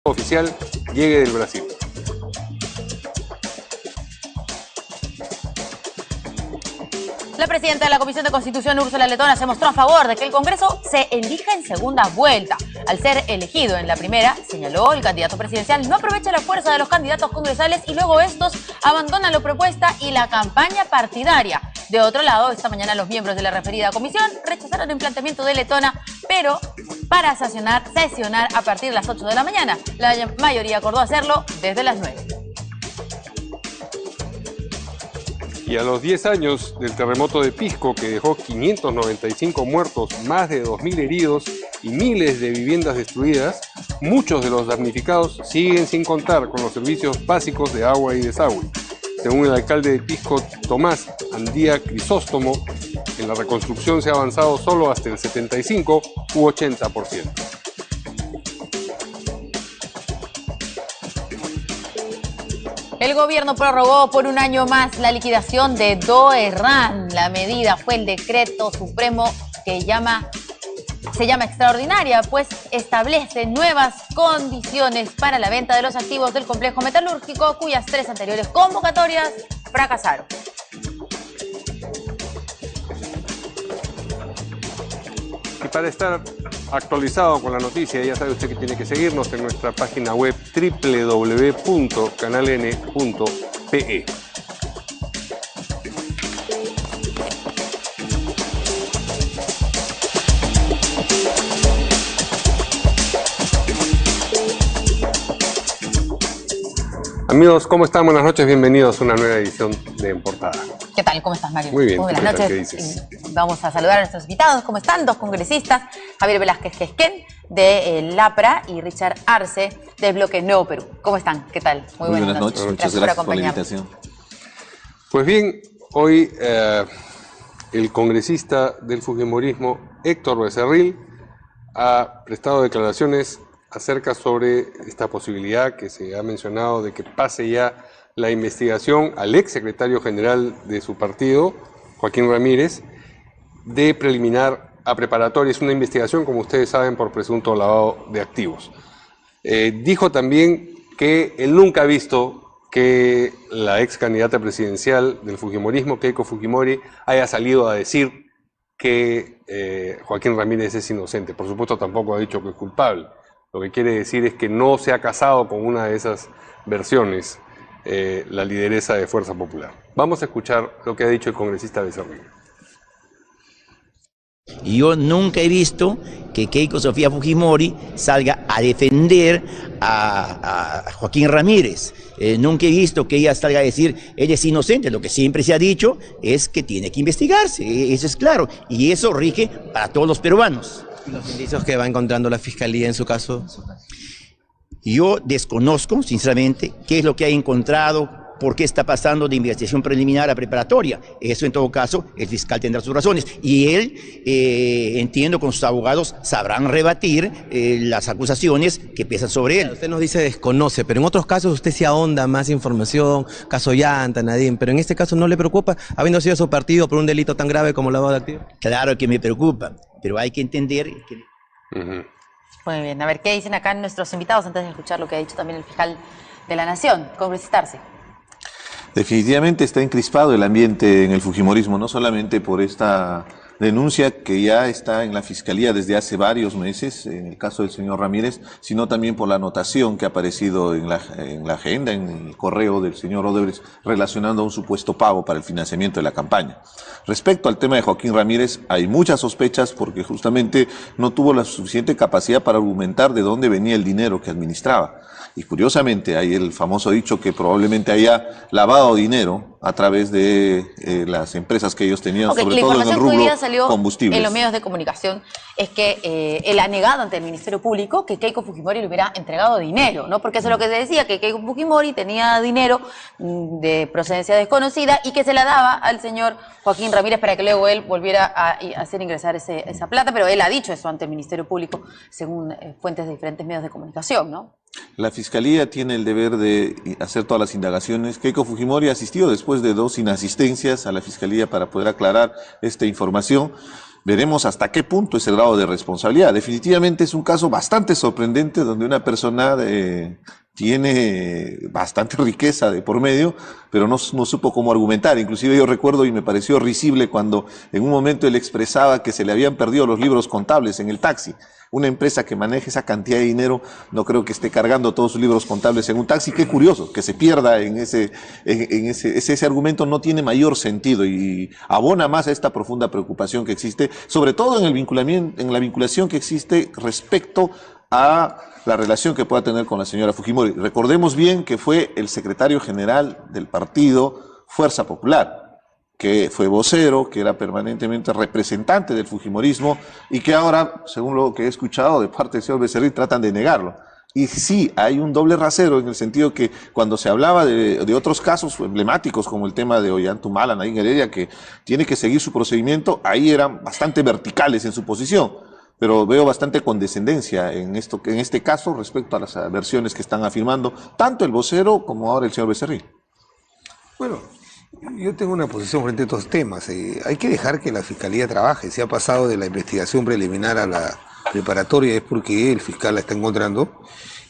oficial llegue del Brasil. La presidenta de la Comisión de Constitución, Úrsula Letona, se mostró a favor de que el Congreso se elija en segunda vuelta. Al ser elegido en la primera, señaló, el candidato presidencial no aprovecha la fuerza de los candidatos congresales y luego estos abandonan la propuesta y la campaña partidaria. De otro lado, esta mañana los miembros de la referida comisión rechazaron el planteamiento de Letona, pero para sesionar a partir de las 8 de la mañana. La mayoría acordó hacerlo desde las 9. Y a los 10 años del terremoto de Pisco, que dejó 595 muertos, más de 2.000 heridos y miles de viviendas destruidas, muchos de los damnificados siguen sin contar con los servicios básicos de agua y desagüe. Según el alcalde de Pisco, Tomás Andía Crisóstomo, en la reconstrucción se ha avanzado solo hasta el 75 u 80%. El gobierno prorrogó por un año más la liquidación de Doerran. La medida fue el decreto supremo que se llama extraordinaria, pues establece nuevas condiciones para la venta de los activos del complejo metalúrgico, cuyas 3 anteriores convocatorias fracasaron. Y para estar actualizado con la noticia, ya sabe usted que tiene que seguirnos en nuestra página web www.canaln.pe. Amigos, ¿cómo están? Buenas noches, bienvenidos a una nueva edición de En Portada. ¿Qué tal? ¿Cómo estás, Mario? Muy bien, buenas noches. ¿qué dices? Vamos a saludar a nuestros invitados. ¿Cómo están? 2 congresistas, Javier Velázquez Gesquén, de LAPRA, y Richard Arce, del bloque Nuevo Perú. ¿Cómo están? ¿Qué tal? Muy buenas noches. Muchas gracias por la invitación. Pues bien, hoy el congresista del Fujimorismo, Héctor Becerril, ha prestado declaraciones acerca sobre esta posibilidad que se ha mencionado de que pase ya la investigación al ex secretario general de su partido, Joaquín Ramírez, de preliminar a preparatoria. Es una investigación, como ustedes saben, por presunto lavado de activos. Dijo también que él nunca ha visto que la ex candidata presidencial del Fujimorismo, Keiko Fujimori, haya salido a decir que Joaquín Ramírez es inocente. Por supuesto, tampoco ha dicho que es culpable. Lo que quiere decir es que no se ha casado con una de esas versiones la lideresa de Fuerza Popular. Vamos a escuchar lo que ha dicho el congresista Becerril. Yo nunca he visto que Keiko Sofía Fujimori salga a defender a Joaquín Ramírez. Nunca he visto que ella salga a decir, ella es inocente. Lo que siempre se ha dicho es que tiene que investigarse, eso es claro, y eso rige para todos los peruanos. ¿Los indicios que va encontrando la Fiscalía en su caso? Yo desconozco, sinceramente, qué es lo que ha encontrado, por qué está pasando de investigación preliminar a preparatoria. Eso, en todo caso, el fiscal tendrá sus razones. Y él, entiendo, con sus abogados sabrán rebatir las acusaciones que pesan sobre él. Usted nos dice desconoce, pero en otros casos usted se ahonda más información, caso Llanta, Nadine, pero en este caso no le preocupa, habiendo sido su partido por un delito tan grave como lavado de activos. Claro que me preocupa, pero hay que entender que... Muy bien, a ver, ¿qué dicen acá nuestros invitados antes de escuchar lo que ha dicho también el fiscal de la Nación? Congresista Arce. Definitivamente está encrispado el ambiente en el Fujimorismo, no solamente por esta denuncia que ya está en la Fiscalía desde hace varios meses, en el caso del señor Ramírez, sino también por la anotación que ha aparecido en la agenda, en el correo del señor Odebrecht, relacionando a un supuesto pago para el financiamiento de la campaña. Respecto al tema de Joaquín Ramírez, hay muchas sospechas porque justamente no tuvo la suficiente capacidad para argumentar de dónde venía el dinero que administraba. Y curiosamente hay el famoso dicho que probablemente haya lavado dinero a través de las empresas que ellos tenían, sobre todo en el rubro combustibles. En los medios de comunicación es que él ha negado ante el Ministerio Público que Keiko Fujimori le hubiera entregado dinero, ¿no? Porque eso es lo que se decía, que Keiko Fujimori tenía dinero de procedencia desconocida y que se la daba al señor Joaquín Ramírez para que luego él volviera a hacer ingresar esa plata, pero él ha dicho eso ante el Ministerio Público, según fuentes de diferentes medios de comunicación, ¿no? La Fiscalía tiene el deber de hacer todas las indagaciones. Keiko Fujimori asistió después de 2 inasistencias a la Fiscalía para poder aclarar esta información. Veremos hasta qué punto es el grado de responsabilidad. Definitivamente es un caso bastante sorprendente donde una persona tiene bastante riqueza de por medio, pero no supo cómo argumentar. Inclusive yo recuerdo y me pareció risible cuando en un momento él expresaba que se le habían perdido los libros contables en el taxi. Una empresa que maneja esa cantidad de dinero no creo que esté cargando todos sus libros contables en un taxi. Qué curioso que se pierda en ese argumento. No tiene mayor sentido y abona más a esta profunda preocupación que existe, sobre todo en la vinculación que existe respecto a la relación que pueda tener con la señora Fujimori. Recordemos bien que fue el secretario general del partido Fuerza Popular, que fue vocero, que era permanentemente representante del fujimorismo y que ahora, según lo que he escuchado de parte del señor Becerril, tratan de negarlo. Y sí, hay un doble rasero en el sentido que cuando se hablaba de otros casos emblemáticos como el tema de Ollantumala, Nadine Heredia, que tiene que seguir su procedimiento, ahí eran bastante verticales en su posición. Pero veo bastante condescendencia en este caso respecto a las versiones que están afirmando tanto el vocero como ahora el señor Becerril. Bueno, yo tengo una posición frente a estos temas. Hay que dejar que la Fiscalía trabaje. Si ha pasado de la investigación preliminar a la preparatoria es porque el fiscal está encontrando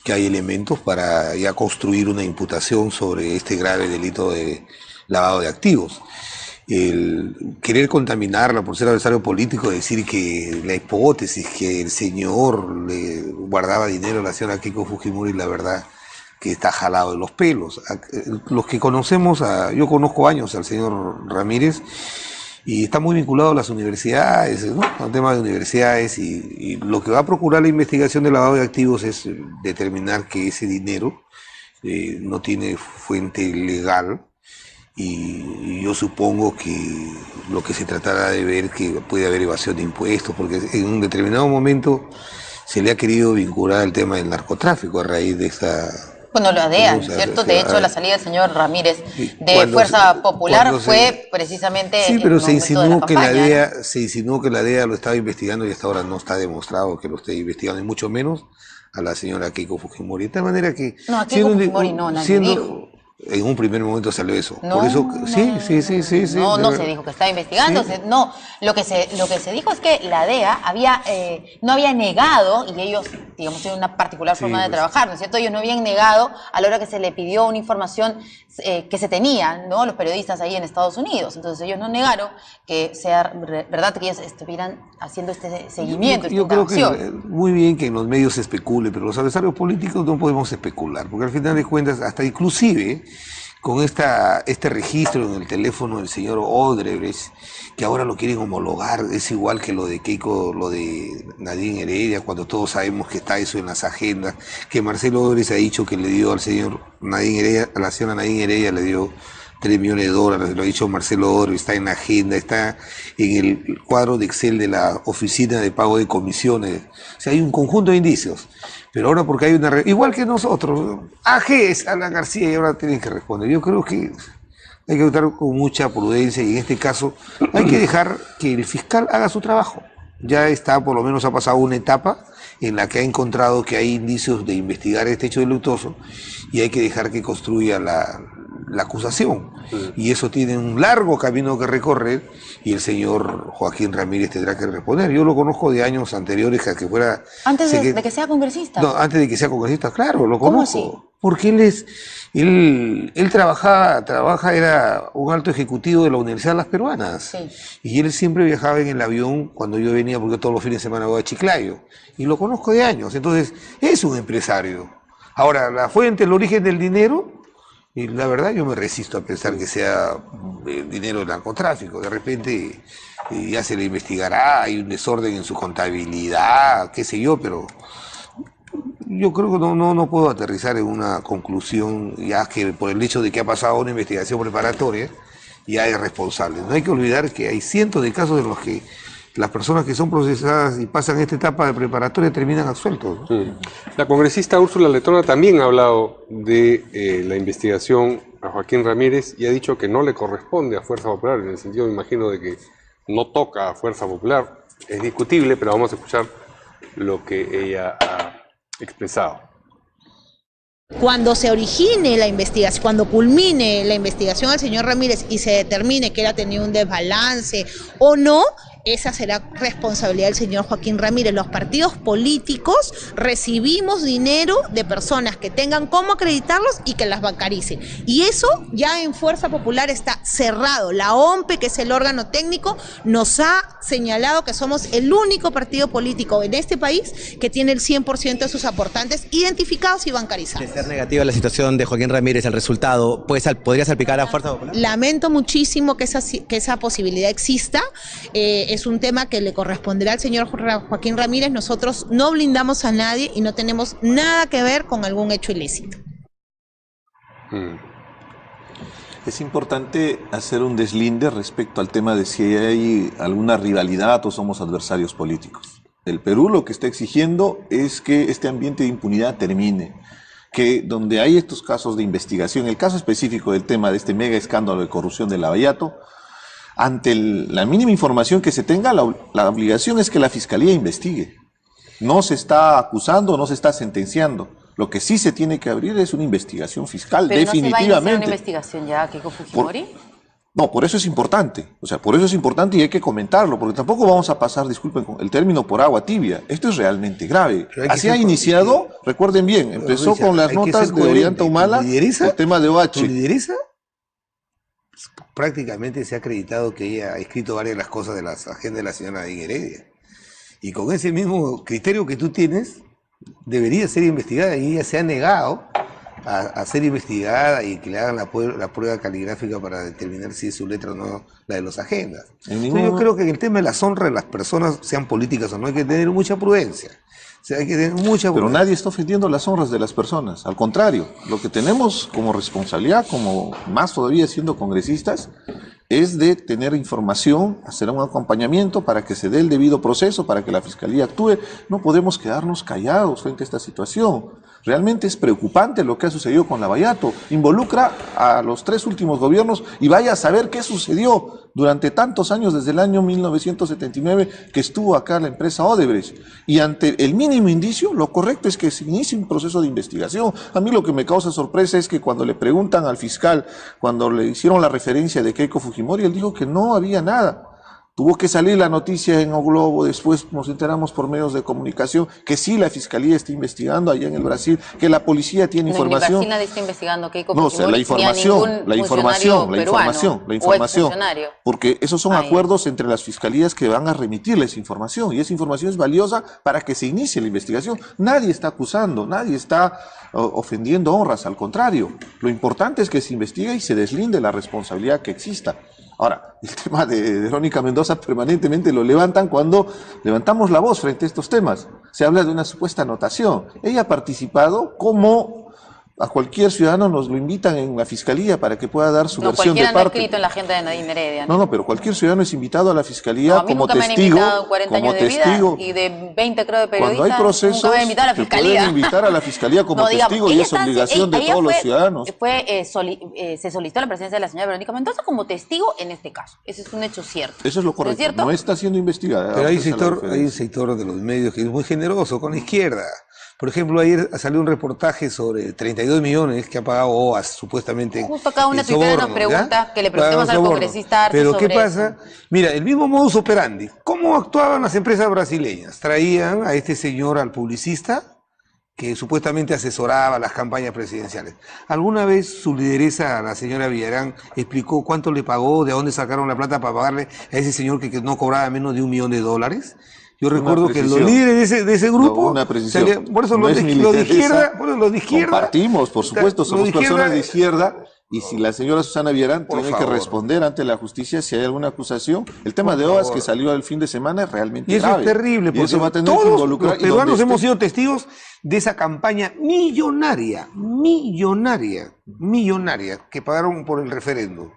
que hay elementos para ya construir una imputación sobre este grave delito de lavado de activos. El querer contaminarla por ser adversario político, decir que la hipótesis que el señor le guardaba dinero a la señora Keiko Fujimori, la verdad que está jalado de los pelos. Los que conocemos, yo conozco años al señor Ramírez y está muy vinculado a las universidades, ¿no? Al tema de universidades y lo que va a procurar la investigación del lavado de activos es determinar que ese dinero no tiene fuente legal. Y yo supongo que lo que se tratará de ver que puede haber evasión de impuestos, porque en un determinado momento se le ha querido vincular al tema del narcotráfico a raíz de esta... Bueno, lo ADEA, ¿cierto? De hecho, la salida del señor Ramírez de Fuerza Popular fue precisamente... Sí, pero se insinuó que la DEA lo estaba investigando y hasta ahora no está demostrado que lo esté investigando, y mucho menos a la señora Keiko Fujimori. De tal manera que... No, a Keiko Fujimori no, nadie dijo. En un primer momento salió eso. No, por eso, no, sí. No se dijo que estaba investigando. Sí. No, lo que se dijo es que la DEA no había negado, y ellos, digamos, tienen una particular forma de trabajar, ¿no es cierto? Ellos no habían negado a la hora que se le pidió una información que se tenía, ¿no? Los periodistas ahí en Estados Unidos. Entonces ellos no negaron que sea verdad que ellos estuvieran haciendo este seguimiento. Yo creo que muy bien que en los medios se especule, pero los adversarios políticos no podemos especular, porque al final de cuentas, hasta inclusive con este registro en el teléfono del señor Odebrecht, que ahora lo quieren homologar, es igual que lo de Keiko, lo de Nadine Heredia, cuando todos sabemos que está eso en las agendas, que Marcelo Odebrecht ha dicho que le dio al señor Nadine Heredia, a la señora Nadine Heredia le dio $3 millones, lo ha dicho Marcelo Odebrecht, está en la agenda, está en el cuadro de Excel de la Oficina de Pago de Comisiones. O sea, hay un conjunto de indicios. Pero ahora porque hay una... Igual que nosotros, AG, Alan García, y ahora tienen que responder. Yo creo que hay que actuar con mucha prudencia y en este caso hay que dejar que el fiscal haga su trabajo. Ya está, por lo menos ha pasado una etapa en la que ha encontrado que hay indicios de investigar este hecho delictuoso y hay que dejar que construya la acusación. Y eso tiene un largo camino que recorrer y el señor Joaquín Ramírez tendrá que responder. Yo lo conozco de años anteriores a que fuera... Antes de que sea congresista. No, antes de que sea congresista, claro, lo ¿Cómo conozco. así? Porque él trabaja, era un alto ejecutivo de la Universidad de las Peruanas. Sí. Y él siempre viajaba en el avión cuando yo venía, porque todos los fines de semana voy a Chiclayo. Y lo conozco de años, entonces es un empresario. Ahora, la fuente, el origen del dinero... Y la verdad yo me resisto a pensar que sea dinero de narcotráfico. De repente ya se le investigará, hay un desorden en su contabilidad, qué sé yo, pero yo creo que no puedo aterrizar en una conclusión ya que por el hecho de que ha pasado una investigación preparatoria ya hay responsables. No hay que olvidar que hay cientos de casos en los que las personas que son procesadas y pasan esta etapa de preparatoria terminan absueltos, ¿no? La congresista Úrsula Letona también ha hablado de la investigación a Joaquín Ramírez y ha dicho que no le corresponde a Fuerza Popular, en el sentido, me imagino, de que no toca a Fuerza Popular. Es discutible, pero vamos a escuchar lo que ella ha expresado. Cuando se origine la investigación, cuando culmine la investigación al señor Ramírez y se determine que él ha tenido un desbalance o no, esa será responsabilidad del señor Joaquín Ramírez. Los partidos políticos recibimos dinero de personas que tengan cómo acreditarlos y que las bancaricen. Y eso ya en Fuerza Popular está cerrado. La OMPE, que es el órgano técnico, nos ha señalado que somos el único partido político en este país que tiene el 100% de sus aportantes identificados y bancarizados. De ser negativa la situación de Joaquín Ramírez, el resultado, ¿podría salpicar a Fuerza Popular? Lamento muchísimo que esa posibilidad exista. Es un tema que le corresponderá al señor Joaquín Ramírez. Nosotros no blindamos a nadie y no tenemos nada que ver con algún hecho ilícito. Es importante hacer un deslinde respecto al tema de si hay alguna rivalidad o somos adversarios políticos. El Perú lo que está exigiendo es que este ambiente de impunidad termine, que donde hay estos casos de investigación, el caso específico del tema de este mega escándalo de corrupción de Lavallato, ante la mínima información que se tenga, la obligación es que la Fiscalía investigue. No se está acusando, no se está sentenciando. Lo que sí se tiene que abrir es una investigación fiscal, ¿Pero definitivamente. no se va a iniciar una investigación ya, Keiko Fujimori? No, por eso es importante. O sea, por eso es importante y hay que comentarlo, porque tampoco vamos a pasar, disculpen el término, por agua tibia. Esto es realmente grave. Así ha iniciado, recuerden bien, empezó con las notas de Ollanta Humala, el tema de OH. ¿Tu lideresa? Prácticamente se ha acreditado que ella ha escrito varias de las cosas de las agendas de la señora Nadine Heredia. Y con ese mismo criterio que tú tienes, debería ser investigada y ella se ha negado a ser investigada y que le hagan la prueba caligráfica para determinar si es su letra o no la de las agendas. Entonces, yo creo que en el tema de las honras de las personas, sean políticas o no, hay que tener mucha prudencia. O sea, hay que tener mucha prudencia. Pero nadie está ofendiendo las honras de las personas. Al contrario, lo que tenemos como responsabilidad, como más todavía siendo congresistas, es de tener información, hacer un acompañamiento para que se dé el debido proceso, para que la Fiscalía actúe. No podemos quedarnos callados frente a esta situación. Realmente es preocupante lo que ha sucedido con Lavallato. Involucra a los 3 últimos gobiernos y vaya a saber qué sucedió durante tantos años, desde el año 1979 que estuvo acá la empresa Odebrecht. Y ante el mínimo indicio, lo correcto es que se inicie un proceso de investigación. A mí lo que me causa sorpresa es que cuando le preguntan al fiscal, cuando le hicieron la referencia de Keiko Fujimori, él dijo que no había nada. Tuvo que salir la noticia en O Globo, después nos enteramos por medios de comunicación que sí, la Fiscalía está investigando allá en el Brasil, que la policía tiene información. En Brasil nadie está investigando Keiko No, o sea, la información, porque esos son acuerdos entre las fiscalías que van a remitirle esa información, y esa información es valiosa para que se inicie la investigación. Nadie está acusando, nadie está ofendiendo honras, al contrario. Lo importante es que se investigue y se deslinde la responsabilidad que exista. Ahora, el tema de Verónica Mendoza permanentemente lo levantan cuando levantamos la voz frente a estos temas. Se habla de una supuesta anotación. Ella ha participado como a cualquier ciudadano nos lo invitan en la Fiscalía para que pueda dar su versión de parte. Cualquiera no ha escrito en la agenda de Nadine Heredia. No, pero cualquier ciudadano es invitado a la Fiscalía como testigo. Me han invitado 40 años de vida y de 20 creo de periodistas. Cuando hay procesos, nunca me han invitado a la Fiscalía. Te pueden invitar a la Fiscalía como testigo y es obligación de todos los ciudadanos. Se solicitó la presencia de la señora Verónica Mendoza como testigo en este caso. Ese es un hecho cierto. Eso es lo correcto. No está siendo investigada. Pero hay un sector de los medios que es muy generoso con la izquierda. Por ejemplo, ayer salió un reportaje sobre 32 millones que ha pagado OAS, supuestamente. Justo acá una tuitera nos pregunta, que le preguntemos al congresista Arce Pero sobre ¿qué pasa? Eso. Mira, el mismo modus operandi. ¿Cómo actuaban las empresas brasileñas? Traían a este señor, al publicista, que supuestamente asesoraba las campañas presidenciales. ¿Alguna vez su lideresa, la señora Villarán, explicó cuánto le pagó, de dónde sacaron la plata para pagarle a ese señor que no cobraba menos de $1 millón? Yo recuerdo que los líderes de ese grupo, por eso los de izquierda, compartimos, por supuesto, somos personas de izquierda, y si la señora Susana Villarán tiene que responder ante la justicia si hay alguna acusación. El tema de OAS que salió el fin de semana es realmente grave. Y eso es terrible, porque eso va a tener que involucrar, los peruanos hemos sido testigos de esa campaña millonaria, que pagaron por el referéndum.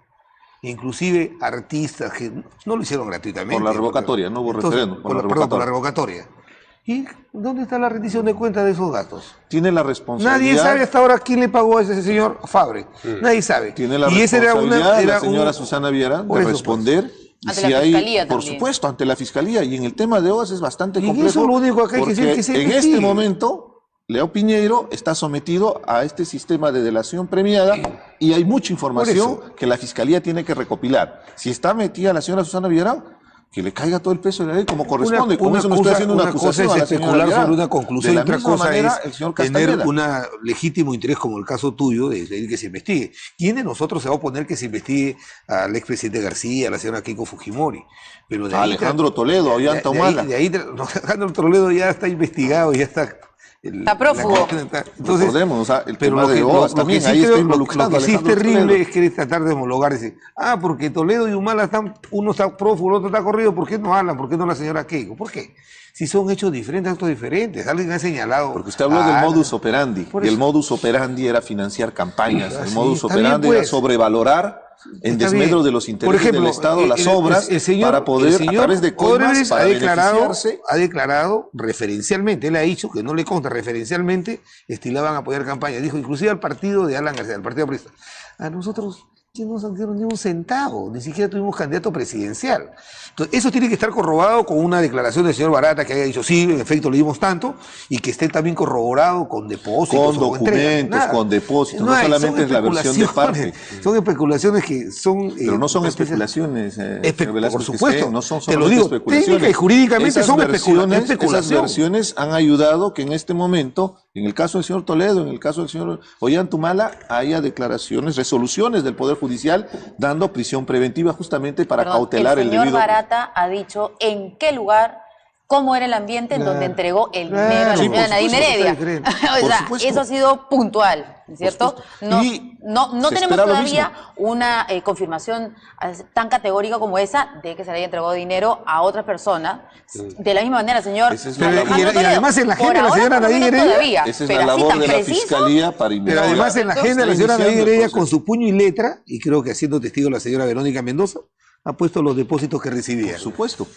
Inclusive artistas que no lo hicieron gratuitamente. Por la revocatoria, no hubo referéndum. Por la revocatoria. ¿Y dónde está la rendición de cuentas de esos gastos? Tiene la responsabilidad. Nadie sabe hasta ahora quién le pagó a ese señor Fabre. Nadie sabe. Tiene la responsabilidad la señora Susana Villarán de responder. Ante la Fiscalía por también. Supuesto, ante la Fiscalía. Y en el tema de OAS es bastante complejo. Y eso es lo único que hay que decir, que se en este momento Leo Piñeiro está sometido a este sistema de delación premiada y hay mucha información que la Fiscalía tiene que recopilar. Si está metida la señora Susana Villarán, que le caiga todo el peso de la ley como corresponde. Con eso no estoy haciendo una acusación cosa a es la señora especular Villarán. sobre una conclusión De y la otra misma cosa manera, es el señor tener Castañeda. un legítimo interés como el caso tuyo de pedir que se investigue. ¿Quién de nosotros se va a oponer que se investigue al expresidente García, a la señora Keiko Fujimori? Pero de ahí, Alejandro Toledo, a Ollanta Humala. Alejandro Toledo ya está investigado, ya está... Está prófugo. Entonces, Recordemos, o sea, el pero tema de Oas también, sí ahí está creo- involucrado lo que sí es Alejandro terrible Toledo. es que tratar de homologar ese. Porque Toledo y Humala están, uno está prófugo, el otro está corrido, ¿por qué no hablan? ¿Por qué no la señora Keiko? ¿Por qué? Si son hechos diferentes, actos diferentes. Alguien ha señalado. Porque usted habló del modus operandi, Por y el eso. modus operandi era financiar campañas, el Sí, modus está bien, operandi era pues. sobrevalorar en Está desmedro bien. de los Por intereses ejemplo, del Estado las obras el señor- para poder, el a señor través de coimas, Odebrecht para beneficiarse. ha declarado referencialmente, él ha dicho que no le consta referencialmente, estilaban apoyar campañas. Dijo inclusive al partido de Alan García, al partido aprista. A nosotros no nos dieron ni un centavo, ni siquiera tuvimos candidato presidencial. Entonces, eso tiene que estar corroborado con una declaración del señor Barata que haya dicho, sí, en efecto le dimos tanto, y que esté también corroborado con depósitos. Con o entregas. documentos, Nada. con depósitos, no hay, solamente son es la versión de parte. especulaciones. Son especulaciones que son... Pero no son una especie- especulaciones, señor Velázquez, por supuesto, no son te lo solamente digo, especulaciones. técnica y jurídicamente Esas son versiones, especulación. Esas versiones han ayudado que en este momento, en el caso del señor Toledo, en el caso del señor Ollanta Humala, haya declaraciones, resoluciones del Poder Judicial dando prisión preventiva justamente para Perdón, cautelar el señor debido... Barata ha dicho en qué lugar, cómo era el ambiente en donde entregó el dinero a la Sí, señora por Nadine supuesto que Heredia. está diferente. O Por sea, supuesto. eso ha sido puntual, ¿cierto? No, Y no se tenemos espera lo todavía mismo. una confirmación tan categórica como esa de que se le haya entregado dinero a otra persona. De la misma manera, señor Esa es la Alejandro labor. Y Toledo. además en la agenda Por de la ahora, señora por lo Nadine menos, Heredia, todavía. Esa es Pero la así labor tan de la preciso, Fiscalía para Pero investigar. además en la agenda de la Está señora Nadine iniciando el Heredia, con proceso. su puño y letra, y creo que haciendo testigo la señora Verónica Mendoza, ha puesto los depósitos que recibía. Por supuesto.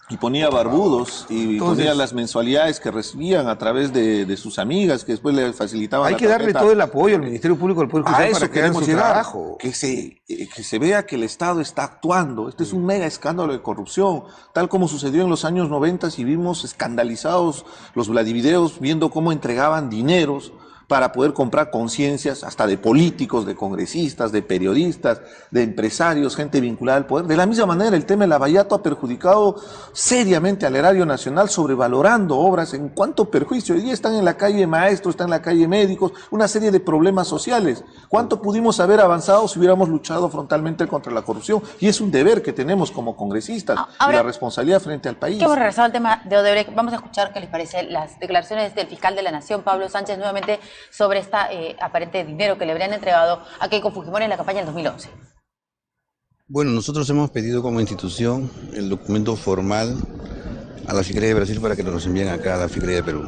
Y ponía barbudos y Entonces- ponía las mensualidades que recibían a través de sus amigas que después le facilitaban Hay la que darle tarjeta. todo el apoyo al Ministerio Público del Poder A Judicial eso para que hagan queremos su llegar, trabajo. que se vea que el Estado está actuando. Este es un mega escándalo de corrupción, tal como sucedió en los años 90 y vimos escandalizados los Vladivideos viendo cómo entregaban dineros para poder comprar conciencias hasta de políticos, de congresistas, de periodistas, de empresarios, gente vinculada al poder. De la misma manera, el tema del Lavallato ha perjudicado seriamente al erario nacional, sobrevalorando obras en cuánto perjuicio. Hoy día están en la calle maestros, están en la calle médicos, una serie de problemas sociales. ¿Cuánto pudimos haber avanzado si hubiéramos luchado frontalmente contra la corrupción? Y es un deber que tenemos como congresistas Ahora, y la responsabilidad frente al país. que hemos regresado al tema de Odebrecht. Vamos a escuchar qué les parece las declaraciones del fiscal de la Nación, Pablo Sánchez, nuevamente sobre esta aparente dinero que le habrían entregado a Keiko Fujimori en la campaña del 2011. Bueno, nosotros hemos pedido como institución el documento formal a la Fiscalía de Brasil para que nos envíen acá a la Fiscalía de Perú.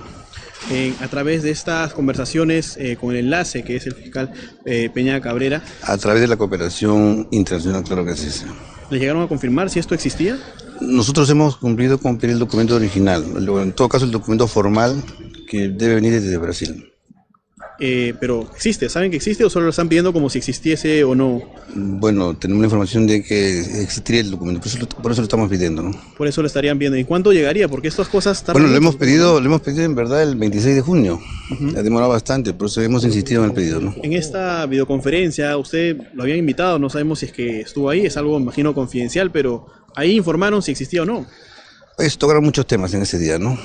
A través de estas conversaciones con el enlace que es el fiscal Peña Cabrera, A través de la cooperación internacional, claro que sí. ¿le llegaron a confirmar si esto existía? Nosotros hemos cumplido con pedir el documento original, en todo caso el documento formal que debe venir desde Brasil. Pero existe, ¿saben que existe o solo lo están pidiendo como si existiese o no? Bueno, tenemos la información de que existiría el documento, por eso lo estamos pidiendo, ¿no? Por eso lo estarían viendo. ¿Y cuánto llegaría? Porque estas cosas tardan Bueno, lo mucho. hemos pedido en verdad el 26 de junio. Ha demorado bastante, por eso hemos insistido en el pedido, ¿no? En esta videoconferencia, usted lo habían invitado, no sabemos si es que estuvo ahí, es algo, imagino, confidencial, pero ahí informaron si existía o no. Pues tocaron muchos temas en ese día, ¿no?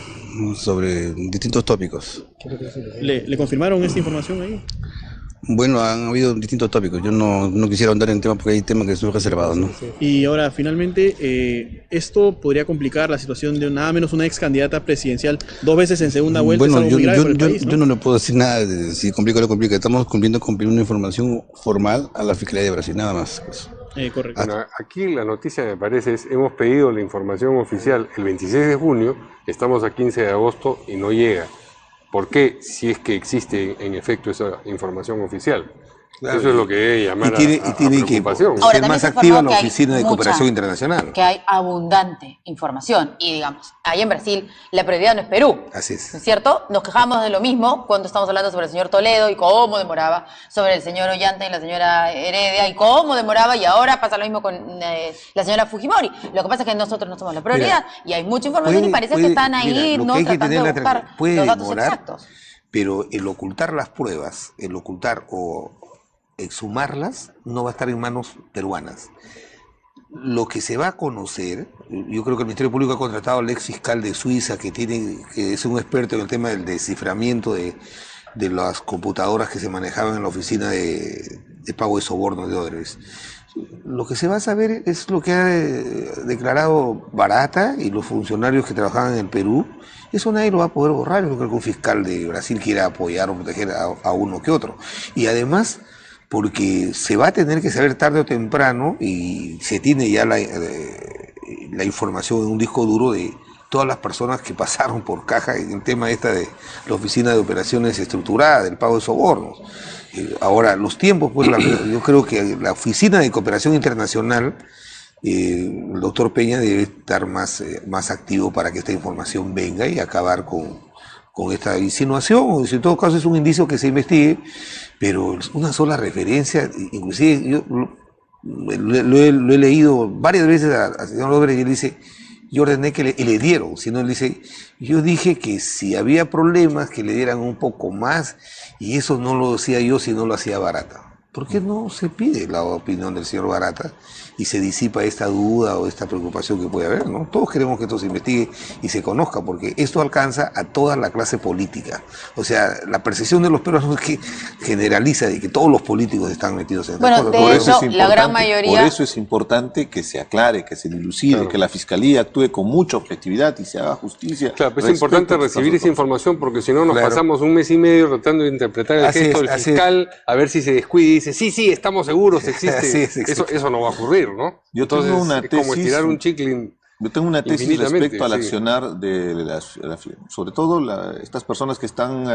Sobre distintos tópicos. ¿Le confirmaron esta información ahí? Bueno, han habido distintos tópicos. Yo no quisiera ahondar en temas porque hay temas que son reservados, ¿no? Y ahora, finalmente, esto podría complicar la situación de nada menos una ex candidata presidencial 2 veces en segunda vuelta. Bueno, es algo muy grave para el país, yo no le puedo decir nada de si complica o no complica. Estamos cumpliendo con pedir una información formal a la Fiscalía de Brasil, nada más. Pues. Correcto. Bueno, aquí la noticia me parece es, hemos pedido la información oficial el 26 de junio, estamos a 15 de agosto y no llega. ¿Por qué? Si es que existe en efecto esa información oficial. Claro. Eso es lo que debe llamar Y a tiene que preocupación. Ahora, ser también más se activa informó la que hay Oficina de mucha- Cooperación Internacional. Que hay abundante información. Y digamos, ahí en Brasil la prioridad no es Perú. Así es. ¿No es cierto? Nos quejamos de lo mismo cuando estamos hablando sobre el señor Toledo y cómo demoraba, sobre el señor Ollanta y la señora Heredia y cómo demoraba, y ahora pasa lo mismo con la señora Fujimori. Lo que pasa es que nosotros no somos la prioridad y hay mucha información y parece que están ahí lo no que hay que tratando tener de buscar puede los datos demorar, exactos. pero el ocultar las pruebas, el ocultar o exhumarlas, no va a estar en manos peruanas. Lo que se va a conocer, yo creo que el Ministerio Público ha contratado al ex fiscal de Suiza, que es un experto en el tema del desciframiento de las computadoras que se manejaban en la oficina de pago de sobornos de Odebrecht. Lo que se va a saber es lo que ha declarado Barata y los funcionarios que trabajaban en el Perú. Eso nadie lo va a poder borrar. Yo creo que un fiscal de Brasil quiera apoyar o proteger a uno que otro. Y además, porque se va a tener que saber tarde o temprano, y se tiene ya la información en un disco duro de todas las personas que pasaron por caja en el tema de la oficina de operaciones estructuradas, del pago de sobornos. Ahora, los tiempos, pues yo creo que la oficina de cooperación internacional, el doctor Peña debe estar más activo para que esta información venga y acabar con esta insinuación, o si en todo caso es un indicio que se investigue, pero una sola referencia, inclusive yo lo he leído varias veces al señor Odebrecht, y él dice, yo ordené que le dieron, sino él dice, yo dije que si había problemas que le dieran un poco más, y eso no lo decía yo, sino lo hacía Barata. ¿Por qué no se pide la opinión del señor Barata y se disipa esta duda o esta preocupación que puede haber, ¿no? Todos queremos que esto se investigue y se conozca, porque esto alcanza a toda la clase política. O sea, la percepción de los peruanos es que generaliza de que todos los políticos están metidos en bueno, por eso la gran mayoría... Por eso es importante que se aclare, que se dilucide, claro, que la Fiscalía actúe con mucha objetividad y se haga justicia. Claro, pero es importante recibir esa información, porque si no nos pasamos un mes y medio tratando de interpretar el gesto del fiscal, a ver si se descuida y dice, sí, estamos seguros, existe. Eso no va a ocurrir, ¿no? Yo tengo una tesis, como estirar un chicle. Yo tengo una tesis respecto al accionar de sobre todo estas personas que están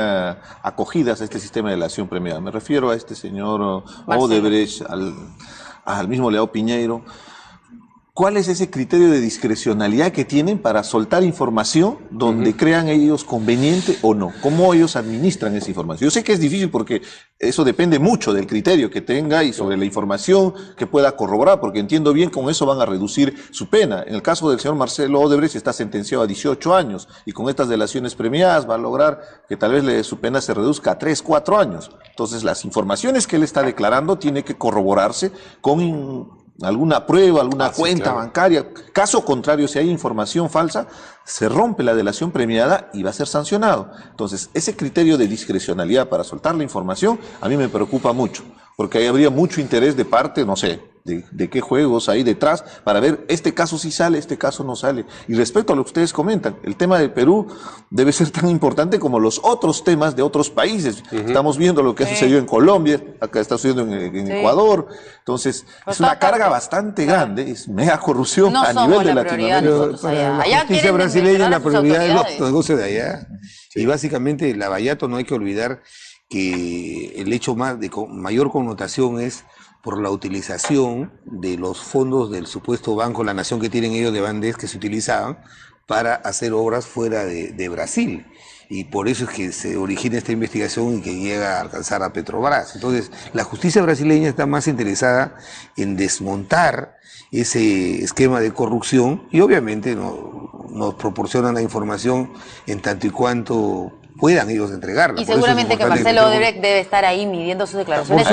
acogidas a este sistema de delación premiada. Me refiero a este señor Odebrecht, al mismo Leao Piñeiro. ¿Cuál es ese criterio de discrecionalidad que tienen para soltar información donde crean ellos conveniente o no? ¿Cómo ellos administran esa información? Yo sé que es difícil porque eso depende mucho del criterio que tenga y sobre la información que pueda corroborar, porque entiendo bien con eso van a reducir su pena. En el caso del señor Marcelo Odebrecht está sentenciado a 18 años y con estas delaciones premiadas va a lograr que tal vez su pena se reduzca a 3, 4 años. Entonces las informaciones que él está declarando tienen que corroborarse con alguna prueba, alguna cuenta bancaria. Caso contrario, si hay información falsa, se rompe la delación premiada y va a ser sancionado. Entonces, ese criterio de discrecionalidad para soltar la información a mí me preocupa mucho, porque ahí habría mucho interés de parte, no sé, de qué juegos hay detrás, para ver este caso sí sale, este caso no sale. Y respecto a lo que ustedes comentan, el tema de Perú debe ser tan importante como los otros temas de otros países. Estamos viendo lo que ha sucedido en Colombia, acá está sucediendo en Ecuador. Entonces, es una carga bastante grande, es mega corrupción a nivel de Latinoamérica. Para la justicia brasileña la prioridad es los negocios de allá. Y básicamente, el Lavallato, no hay que olvidar que el hecho de mayor connotación es por la utilización de los fondos del supuesto Banco de la Nación que tienen ellos de Bandes, que se utilizaban para hacer obras fuera de Brasil. Y por eso es que se origina esta investigación y que llega a alcanzar a Petrobras. Entonces, la justicia brasileña está más interesada en desmontar ese esquema de corrupción y obviamente nos proporcionan la información en tanto y cuanto puedan ellos entregarla. Y seguramente que Marcelo Odebrecht debe estar ahí midiendo sus declaraciones,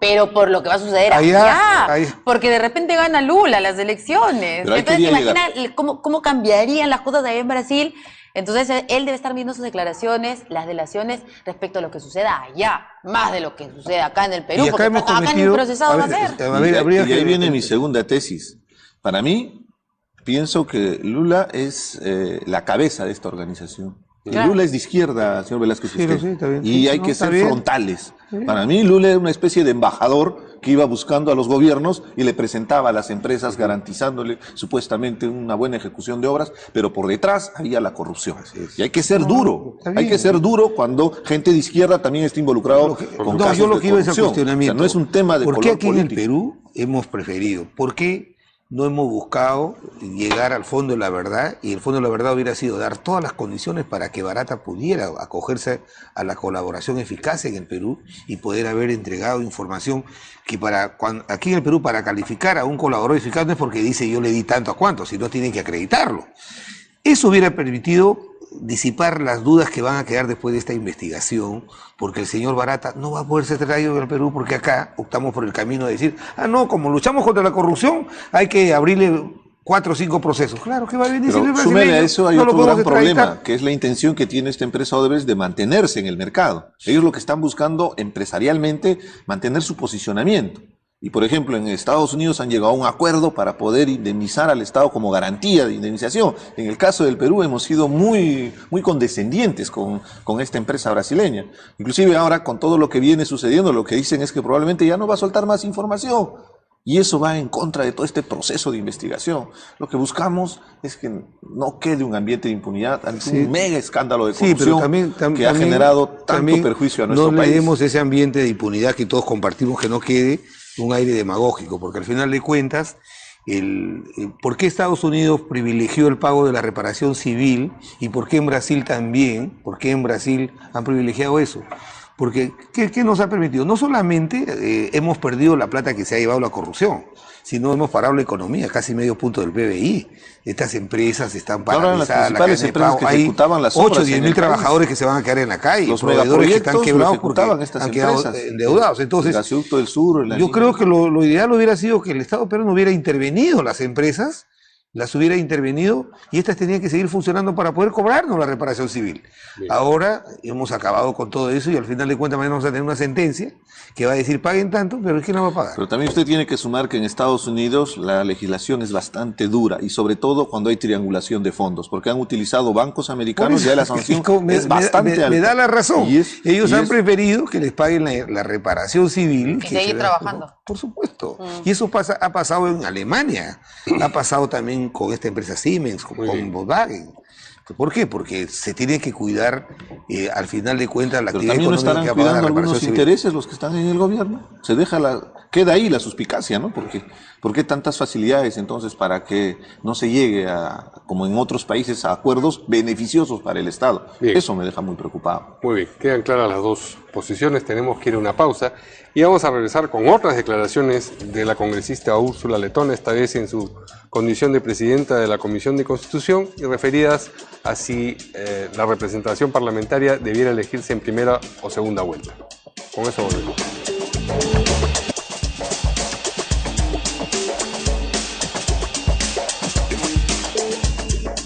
pero por lo que va a suceder allá. Porque de repente gana Lula las elecciones. Entonces, imagina cómo cambiarían las cosas allá en Brasil. Entonces, él debe estar viendo sus declaraciones, las delaciones respecto a lo que suceda allá, más de lo que sucede acá en el Perú, porque acá en el procesado va a ser. Y ahí viene mi segunda tesis. Para mí, pienso que Lula es la cabeza de esta organización. Claro. Lula es de izquierda, señor Velázquez, y hay que ser frontales. Para mí, Lula era una especie de embajador que iba buscando a los gobiernos y le presentaba a las empresas garantizándole supuestamente una buena ejecución de obras, pero por detrás había la corrupción. Y hay que ser duro, hay que ser duro cuando gente de izquierda también está involucrado con casos yo lo que de iba es a corrupción. cuestionamiento. O sea, no es un tema de color político. ¿Por qué aquí en el Perú hemos preferido? ¿Por qué no hemos buscado llegar al fondo de la verdad? Y el fondo de la verdad hubiera sido dar todas las condiciones para que Barata pudiera acogerse a la colaboración eficaz en el Perú y poder haber entregado información que aquí en el Perú, para calificar a un colaborador eficaz no es porque dice yo le di tanto a cuánto, sino tienen que acreditarlo. Eso hubiera permitido disipar las dudas que van a quedar después de esta investigación, porque el señor Barata no va a poder ser traído del Perú, porque acá optamos por el camino de decir, no, como luchamos contra la corrupción, hay que abrirle 4 o 5 procesos. Claro que va a venir. Pero súmele a eso hay otro gran problema, que es la intención que tiene esta empresa Odebrecht de mantenerse en el mercado. Ellos lo que están buscando empresarialmente, mantener su posicionamiento. Y por ejemplo, en Estados Unidos han llegado a un acuerdo para poder indemnizar al Estado como garantía de indemnización. En el caso del Perú hemos sido muy condescendientes con esta empresa brasileña. Inclusive ahora con todo lo que viene sucediendo, lo que dicen es que probablemente ya no va a soltar más información. Y eso va en contra de todo este proceso de investigación. Lo que buscamos es que no quede un ambiente de impunidad ante un mega escándalo de corrupción que ha generado tanto perjuicio a nuestro país. No leemos ese ambiente de impunidad que todos compartimos, que no quede un aire demagógico, porque al final de cuentas, ¿por qué Estados Unidos privilegió el pago de la reparación civil y por qué en Brasil también? ¿Por qué en Brasil han privilegiado eso? Porque, ¿qué nos ha permitido? No solamente hemos perdido la plata que se ha llevado la corrupción, sino hemos parado la economía, casi medio punto del PBI. Estas empresas están paralizadas, las principales empresas que ejecutaban las obras. 8 o 10 mil trabajadores que se van a quedar en la calle, los proveedores que están quebrados porque estas han quedado endeudados. Entonces, el gasoducto del sur, yo creo que lo ideal hubiera sido que el Estado peruano hubiera intervenido las empresas, las hubiera intervenido y estas tenían que seguir funcionando para poder cobrarnos la reparación civil. Bien. Ahora hemos acabado con todo eso y al final de cuentas mañana vamos a tener una sentencia que va a decir paguen tanto, pero ¿quién la va a pagar? Pero también usted tiene que sumar que en Estados Unidos la legislación es bastante dura y sobre todo cuando hay triangulación de fondos, porque han utilizado bancos americanos y ya la sanción es bastante alta. Me da la razón. Ellos han preferido que les paguen la reparación civil. Y seguir trabajando. Por supuesto. Y eso ha pasado en Alemania, ha pasado también con esta empresa Siemens, con Volkswagen. ¿Por qué? Porque se tiene que cuidar, al final de cuentas, la actividad económica. Pero también no estarán cuidando algunos intereses los que están en el gobierno. Se deja queda ahí la suspicacia, ¿no? ¿Por qué tantas facilidades entonces para que no se llegue como en otros países, a acuerdos beneficiosos para el Estado? Bien. Eso me deja muy preocupado. Muy bien, quedan claras las dos posiciones, tenemos que ir a una pausa y vamos a regresar con otras declaraciones de la congresista Úrsula Letona, esta vez en su condición de presidenta de la Comisión de Constitución y referidas a si la representación parlamentaria debiera elegirse en primera o segunda vuelta. Con eso volvemos.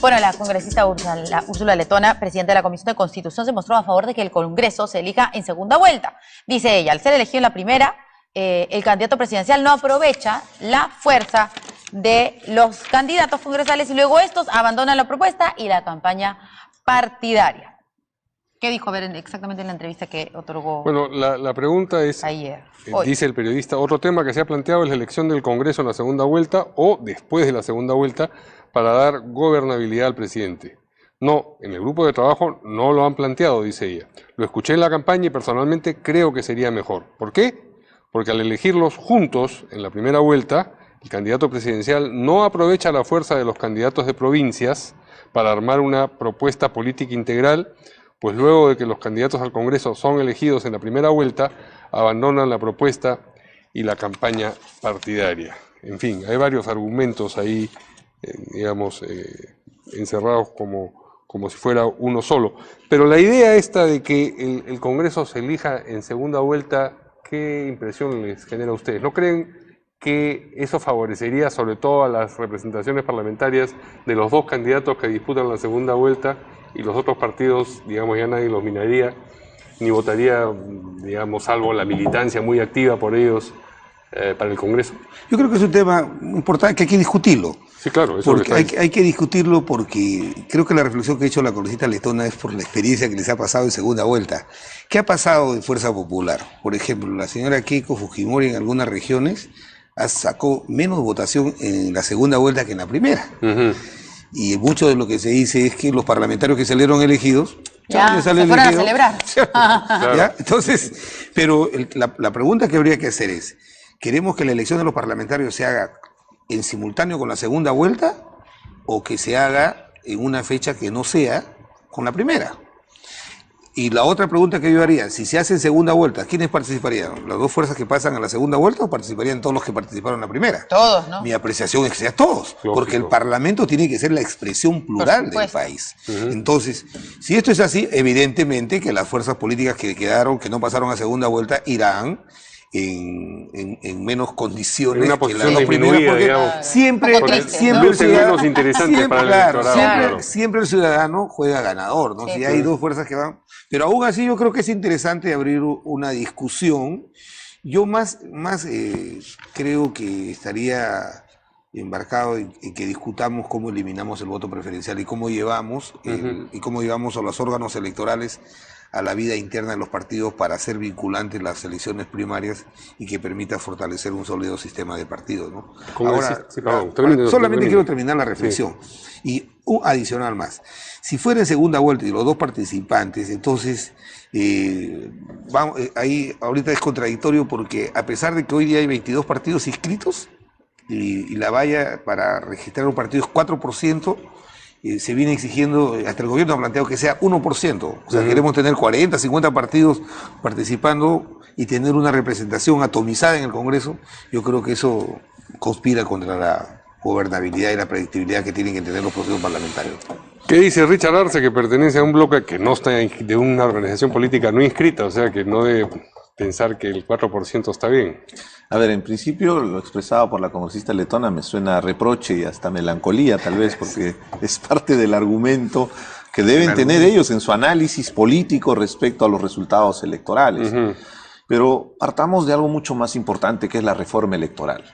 Bueno, la congresista Úrsula Letona, presidenta de la Comisión de Constitución, se mostró a favor de que el Congreso se elija en segunda vuelta. Dice ella, al ser elegido en la primera, el candidato presidencial no aprovecha la fuerza de los candidatos congresales y luego estos abandonan la propuesta y la campaña partidaria. ¿Qué dijo? A ver, exactamente en la entrevista que otorgó. Bueno, la pregunta es, ayer. Dice el periodista, otro tema que se ha planteado es la elección del Congreso en la segunda vuelta o después de la segunda vuelta para dar gobernabilidad al presidente. No, en el grupo de trabajo no lo han planteado, dice ella. Lo escuché en la campaña y personalmente creo que sería mejor. ¿Por qué? Porque al elegirlos juntos en la primera vuelta, el candidato presidencial no aprovecha la fuerza de los candidatos de provincias para armar una propuesta política integral, pues luego de que los candidatos al Congreso son elegidos en la primera vuelta, abandonan la propuesta y la campaña partidaria. En fin, hay varios argumentos ahí, encerrados como si fuera uno solo. Pero la idea esta de que el Congreso se elija en segunda vuelta, ¿qué impresión les genera a ustedes? ¿No creen que eso favorecería sobre todo a las representaciones parlamentarias de los dos candidatos que disputan la segunda vuelta y los otros partidos, digamos, ya nadie los miraría, ni votaría, digamos, salvo la militancia muy activa por ellos para el Congreso? Yo creo que es un tema importante que hay que discutirlo. Sí, claro. Eso porque hay que discutirlo porque creo que la reflexión que ha hecho la congresista Letona es por la experiencia que les ha pasado en segunda vuelta. ¿Qué ha pasado en Fuerza Popular? Por ejemplo, la señora Keiko Fujimori en algunas regiones sacó menos votación en la segunda vuelta que en la primera. Y mucho de lo que se dice es que los parlamentarios que salieron elegidos ya se fueron a celebrar. ¿Ya? Entonces, pero la pregunta que habría que hacer es, ¿queremos que la elección de los parlamentarios se haga en simultáneo con la segunda vuelta o que se haga en una fecha que no sea con la primera? Y la otra pregunta que yo haría, si se hace en segunda vuelta, ¿quiénes participarían? ¿Las dos fuerzas que pasan a la segunda vuelta o participarían todos los que participaron en la primera? Todos, ¿no? Mi apreciación es que sea todos, porque el Parlamento tiene que ser la expresión plural del país. Entonces, si esto es así, evidentemente que las fuerzas políticas que quedaron, que no pasaron a segunda vuelta, irán en menos condiciones en una que las posición dos primeras, disminuida, porque digamos, siempre ¿no? el ciudadano, menos interesante para el claro, electorado. siempre el ciudadano juega ganador, ¿no? Sí, Si hay dos fuerzas que van, pero aún así yo creo que es interesante abrir una discusión. Yo más creo que estaría embarcado en que discutamos cómo eliminamos el voto preferencial y cómo llevamos a los órganos electorales a la vida interna de los partidos para hacer vinculantes las elecciones primarias y que permita fortalecer un sólido sistema de partidos, ¿no? Ahora, solamente quiero terminar la reflexión. Y un adicional más. Si fuera en segunda vuelta y los dos participantes, entonces ahí ahorita es contradictorio porque a pesar de que hoy día hay 22 partidos inscritos y la valla para registrar un partido es 4%, se viene exigiendo, hasta el gobierno ha planteado que sea 1%, o sea, queremos tener 40, 50 partidos participando y tener una representación atomizada en el Congreso. Yo creo que eso conspira contra la gobernabilidad y la predictibilidad que tienen que tener los procesos parlamentarios. ¿Qué dice Richard Arce, que pertenece a un bloque que no está de una organización política no inscrita, o sea que no debe pensar que el 4% está bien? A ver, en principio lo expresado por la congresista letona me suena a reproche y hasta melancolía tal vez, porque es parte del argumento que deben tener ellos en su análisis político respecto a los resultados electorales. Pero partamos de algo mucho más importante, que es la reforma electoral.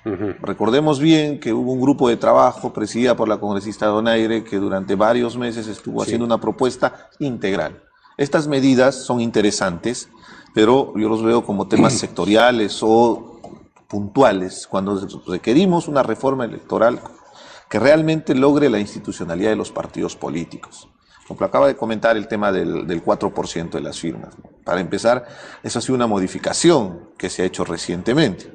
Recordemos bien que hubo un grupo de trabajo presidida por la congresista Donaire que durante varios meses estuvo haciendo una propuesta integral. Estas medidas son interesantes, pero yo los veo como temas sectoriales o puntuales, cuando requerimos una reforma electoral que realmente logre la institucionalidad de los partidos políticos. Como acaba de comentar el tema del 4% de las firmas. Para empezar, eso ha sido una modificación que se ha hecho recientemente.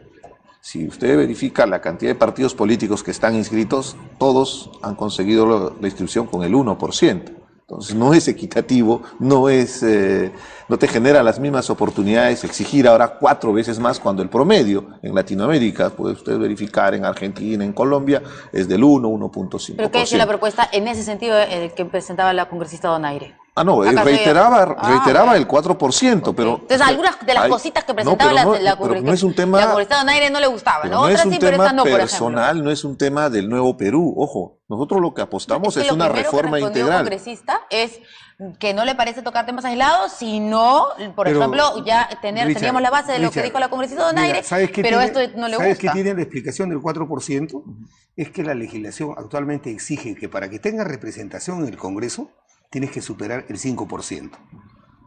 Si usted verifica la cantidad de partidos políticos que están inscritos, todos han conseguido la inscripción con el 1%. Entonces no es equitativo, no te genera las mismas oportunidades exigir ahora 4 veces más cuando el promedio en Latinoamérica, puede usted verificar en Argentina, en Colombia, es del 1.5%. ¿Pero qué dice la propuesta en ese sentido que presentaba la congresista Donaire? Ah, no, reiteraba el 4%, pero... Entonces, algunas de las cositas que presentaba la congresista Donaire no le gustaban, ¿no? Otras sí, pero esta no, por ejemplo. No es un tema personal, no es un tema del Nuevo Perú, ojo. Nosotros lo que apostamos es una reforma integral. Lo congresista es que no le parece tocar temas aislados, sino, por ejemplo, ya teníamos la base de lo que dijo la congresista Donaire, pero esto no le gusta. ¿Sabes qué tiene la explicación del 4%? Es que la legislación actualmente exige que para que tenga representación en el Congreso, tienes que superar el 5%.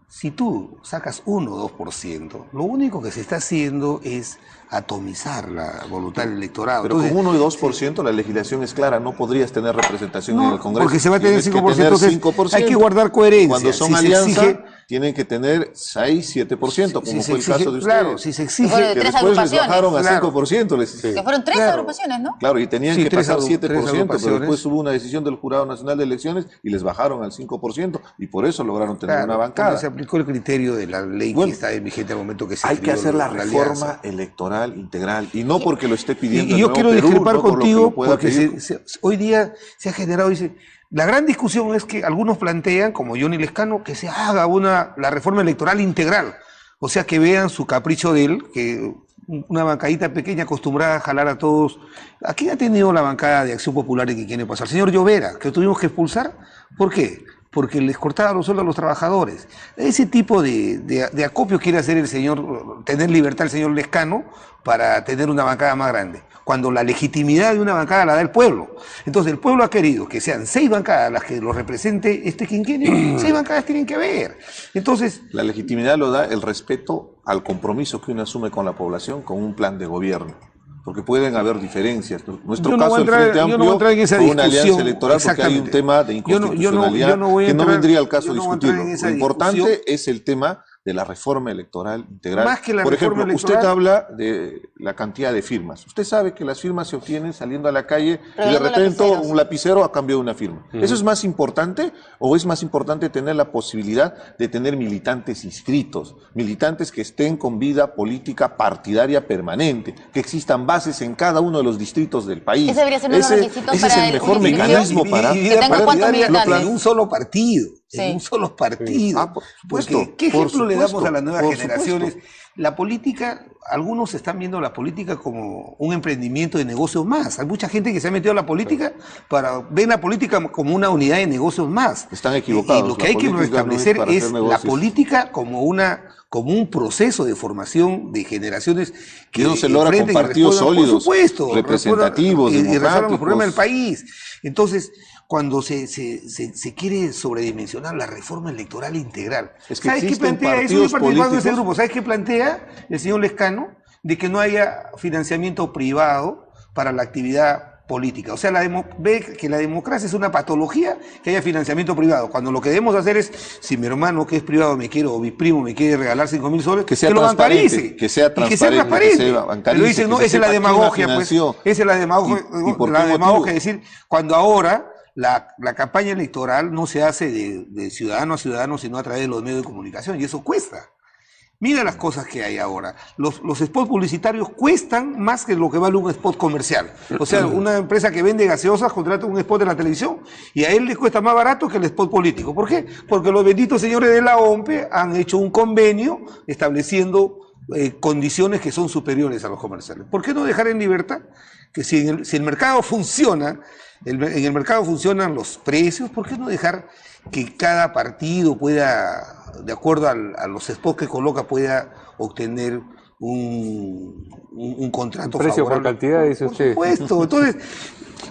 Si tú sacas 1 o 2%, lo único que se está haciendo es atomizar la voluntad del electorado. Pero entonces, con 1 y 2% la legislación es clara, no podrías tener representación en el Congreso. Porque se va a tener 5%, hay que guardar coherencia. Cuando son alianzas, tienen que tener 6, 7%, como fue el caso de ustedes. Claro, si se exige... Que después les bajaron a 5%. Que fueron 3 agrupaciones, ¿no? Claro, y tenían que pasar 7%, pero después hubo una decisión del Jurado Nacional de Elecciones y les bajaron al 5%, y por eso lograron tener una bancada. Se aplicó el criterio de la ley que está vigente al momento que se hay que hacer la reforma electoral integral, y no porque lo esté pidiendo y yo quiero discrepar contigo, porque hoy día se ha generado, la gran discusión es que algunos plantean, como Johnny Lescano, que se haga la reforma electoral integral, o sea, que vean su capricho de él, que una bancadita pequeña acostumbrada a jalar a todos. ¿A quién ha tenido la bancada de Acción Popular y que quiere pasar? El señor Llovera, que tuvimos que expulsar. ¿Por qué? Porque les cortaba los sueldos a los trabajadores. Ese tipo de acopio quiere hacer el señor, tener libertad el señor Lescano para tener una bancada más grande, cuando la legitimidad de una bancada la da el pueblo. Entonces el pueblo ha querido que sean 6 bancadas las que lo represente quinquenio, 6 bancadas tienen que haber. Entonces, la legitimidad lo da el respeto al compromiso que uno asume con la población con un plan de gobierno. Porque pueden haber diferencias. Nuestro caso, el Frente Amplio, fue una alianza electoral porque hay un tema de inconstitucionalidad que no vendría al caso discutirlo. Lo importante es el tema de la reforma electoral integral. Más que la Por reforma ejemplo, electoral, usted habla de la cantidad de firmas. Usted sabe que las firmas se obtienen saliendo a la calle y de repente un lapicero a cambio de una firma. ¿Eso es más importante o es más importante tener la posibilidad de tener militantes inscritos, militantes que estén con vida política partidaria permanente, que existan bases en cada uno de los distritos del país? Ese debería ser uno de los requisitos ese para es el mejor mecanismo para vida partidaria en un solo partido. Sí. En un solo partido. Por supuesto, Porque, ¿qué ejemplo le damos a las nuevas por generaciones? supuesto. La política, algunos están viendo la política como un emprendimiento de negocios más. Hay mucha gente que se ha metido a la política ven la política como una unidad de negocios más. Están equivocados. Y lo que hay que restablecer es la política como un proceso de formación de generaciones que no se logra con partidos sólidos, por supuesto, representativos, y resuelvan los democráticos. problemas del país. Entonces, cuando se quiere sobredimensionar la reforma electoral integral, Es que ¿sabes qué existen plantea? Eso partidos yo participando en ese políticos. grupo. ¿Sabes qué plantea el señor Lescano? De que no haya financiamiento privado para la actividad política. O sea, ve que la democracia es una patología que haya financiamiento privado. Cuando lo que debemos hacer es, si mi hermano que es privado o mi primo me quiere regalar 5.000 soles, que sea lo transparente, bancarice. que sea Y que transparente, transparente. que sea bancarice, Pero dicen, no, que se esa es la sepa quién la demagogia, pues. financió. Esa es la demagogia. ¿Y por qué La motivo? demagogia, es decir, cuando ahora la campaña electoral no se hace de ciudadano a ciudadano, sino a través de los medios de comunicación, y eso cuesta. Mira las cosas que hay ahora. Los spots publicitarios cuestan más que lo que vale un spot comercial. O sea, una empresa que vende gaseosas contrata un spot de la televisión y a él le cuesta más barato que el spot político. ¿Por qué? Porque los benditos señores de la OMPE han hecho un convenio estableciendo condiciones que son superiores a los comerciales. ¿Por qué no dejar en libertad que si el mercado funciona, en el mercado funcionan los precios, ¿por qué no dejar que cada partido pueda, de acuerdo a los spots que coloca, pueda obtener un contrato precio por favorable? cantidad, dice usted. Por supuesto. Entonces,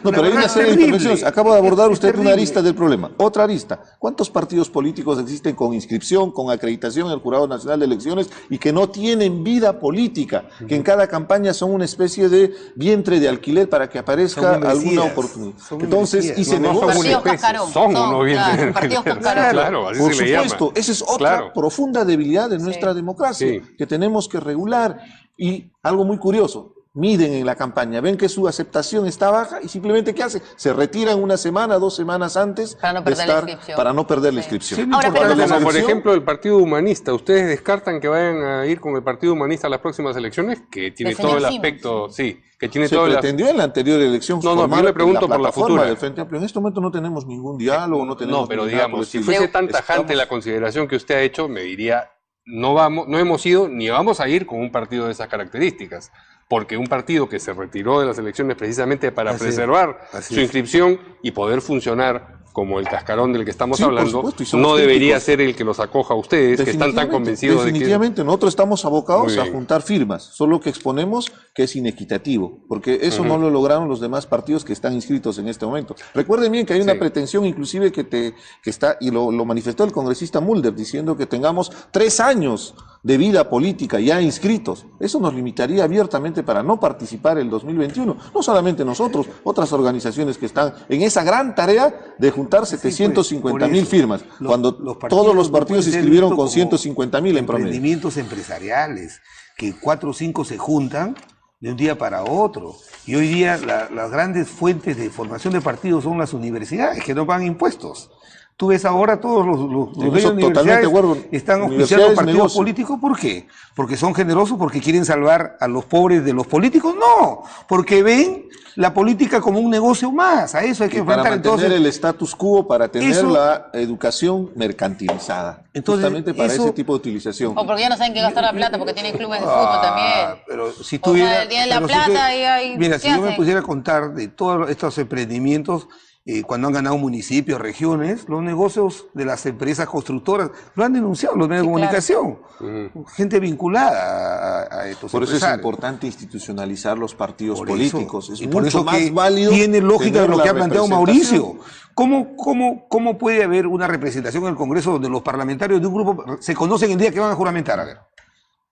No, pero hay una serie de intervenciones. Acaba de abordar usted una arista del problema. Otra arista. ¿Cuántos partidos políticos existen con inscripción, con acreditación en el Jurado Nacional de Elecciones y que no tienen vida política? Que en cada campaña son una especie de vientre de alquiler para que aparezca alguna oportunidad. Entonces, y se negocia. Son unos vientres. Partidos cascarón. Claro, así Por se le llama. supuesto, esa es otra profunda debilidad de nuestra democracia que tenemos que regular. Y algo muy curioso, miden en la campaña, ven que su aceptación está baja y simplemente ¿qué hacen? Se retiran una semana, 2 semanas antes para no perder la inscripción. Para no perder la inscripción. Ahora, pero Como por ejemplo el Partido Humanista, ¿ustedes descartan que vayan a ir con el Partido Humanista a las próximas elecciones? Que tiene todo el aspecto, que tiene se todo el pretendió en la anterior elección. No, yo le pregunto por la futura. Del Frente Amplio. En este momento no tenemos ningún diálogo, no tenemos. No, pero ninguna digamos, si posibilidad. fuese tan tajante la consideración que usted ha hecho, me diría, no hemos ido ni vamos a ir con un partido de esas características. Porque un partido que se retiró de las elecciones precisamente para preservar su inscripción y poder funcionar como el cascarón del que estamos hablando, no debería ser el que los acoja a ustedes, que están tan convencidos de que... Definitivamente, nosotros estamos abocados a juntar firmas, solo que exponemos que es inequitativo, porque eso no lo lograron los demás partidos que están inscritos en este momento. Recuerden bien que hay una pretensión inclusive que está, y lo manifestó el congresista Mulder, diciendo que tengamos 3 años de vida política ya inscritos. Eso nos limitaría abiertamente para no participar el 2021. No solamente nosotros, otras organizaciones que están en esa gran tarea de juntar 750.000 firmas, cuando todos los partidos se inscribieron con 150.000 en promedio. Emprendimientos empresariales, que 4 o 5 se juntan de un día para otro. Y hoy día las grandes fuentes de formación de partidos son las universidades, que no pagan impuestos. Tú ves ahora todos los universidades están oficiando partidos políticos. ¿Por qué? ¿Porque son generosos? ¿Porque quieren salvar a los pobres de los políticos? No, porque ven la política como un negocio más. A eso hay que enfrentar. Para mantener el status quo, para tener la educación mercantilizada. Entonces, justamente para ese tipo de utilización. O porque ya no saben qué gastar la plata, porque tienen clubes de fútbol también. Pero si tuviera... Mira, si yo me pusiera a contar de todos estos emprendimientos, cuando han ganado municipios, regiones, los negocios de las empresas constructoras lo han denunciado los medios de comunicación. Gente vinculada a estos Por eso empresarios. es importante institucionalizar los partidos políticos. Es por mucho eso más válido. Tiene lógica lo que ha planteado Mauricio. ¿Cómo ¿Cómo puede haber una representación en el Congreso donde los parlamentarios de un grupo se conocen el día que van a juramentar? A ver.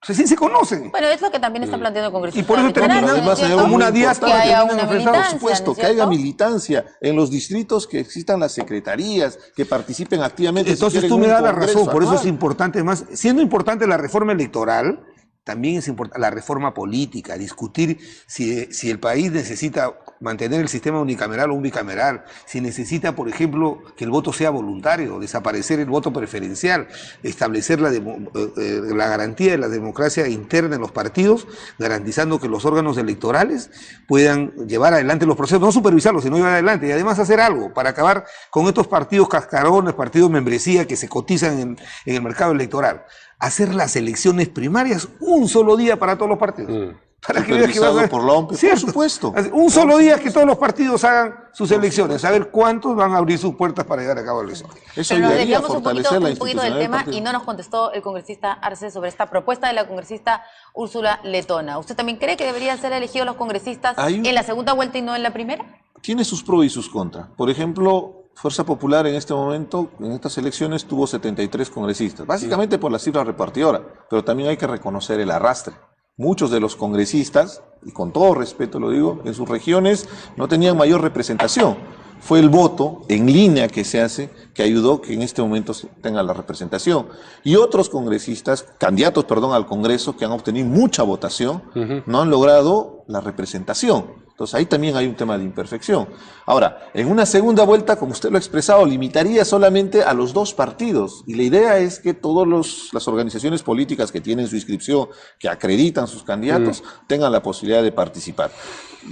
Recién se conocen. Bueno, es lo que también está planteando el congresista. Y por eso Pero además hay algo como una muy diáspora importante, que haya terminan una enfrentados. militancia, Por supuesto, ¿no es que haya cierto? militancia en los distritos, que existan las secretarías, que participen activamente. Entonces si tú quieren me das un la congreso razón, por eso es anual. importante, más siendo importante la reforma electoral, también es importante la reforma política, discutir si el país necesita mantener el sistema unicameral o un bicameral, si necesita, por ejemplo, que el voto sea voluntario, desaparecer el voto preferencial, establecer la garantía de la democracia interna en los partidos, garantizando que los órganos electorales puedan llevar adelante los procesos, no supervisarlos, sino llevar adelante, y además hacer algo para acabar con estos partidos cascarones, partidos membresía que se cotizan en el mercado electoral. Hacer las elecciones primarias un solo día para todos los partidos. Para que veas que vas a ver. Por la OMP, por supuesto. Un solo día que todos los partidos hagan sus elecciones, a ver cuántos van a abrir sus puertas para llevar a cabo la elección. Eso Pero nos ayudaría a desviamos fortalecer la un poquito del institucionalidad tema del partido. y no nos contestó el congresista Arce sobre esta propuesta de la congresista Úrsula Letona. ¿Usted también cree que deberían ser elegidos los congresistas en la segunda vuelta y no en la primera? Tiene sus pros y sus contras. Por ejemplo, Fuerza Popular en este momento, en estas elecciones, tuvo 73 congresistas, básicamente por la cifra repartidora, pero también hay que reconocer el arrastre. Muchos de los congresistas, y con todo respeto lo digo, en sus regiones no tenían mayor representación. Fue el voto en línea que se hace que ayudó que en este momento se tenga la representación. Y otros congresistas, candidatos, perdón, al Congreso, que han obtenido mucha votación, no han logrado la representación. Entonces ahí también hay un tema de imperfección. Ahora, en una segunda vuelta, como usted lo ha expresado, limitaría solamente a los dos partidos. Y la idea es que todas las organizaciones políticas que tienen su inscripción, que acreditan sus candidatos, tengan la posibilidad de participar.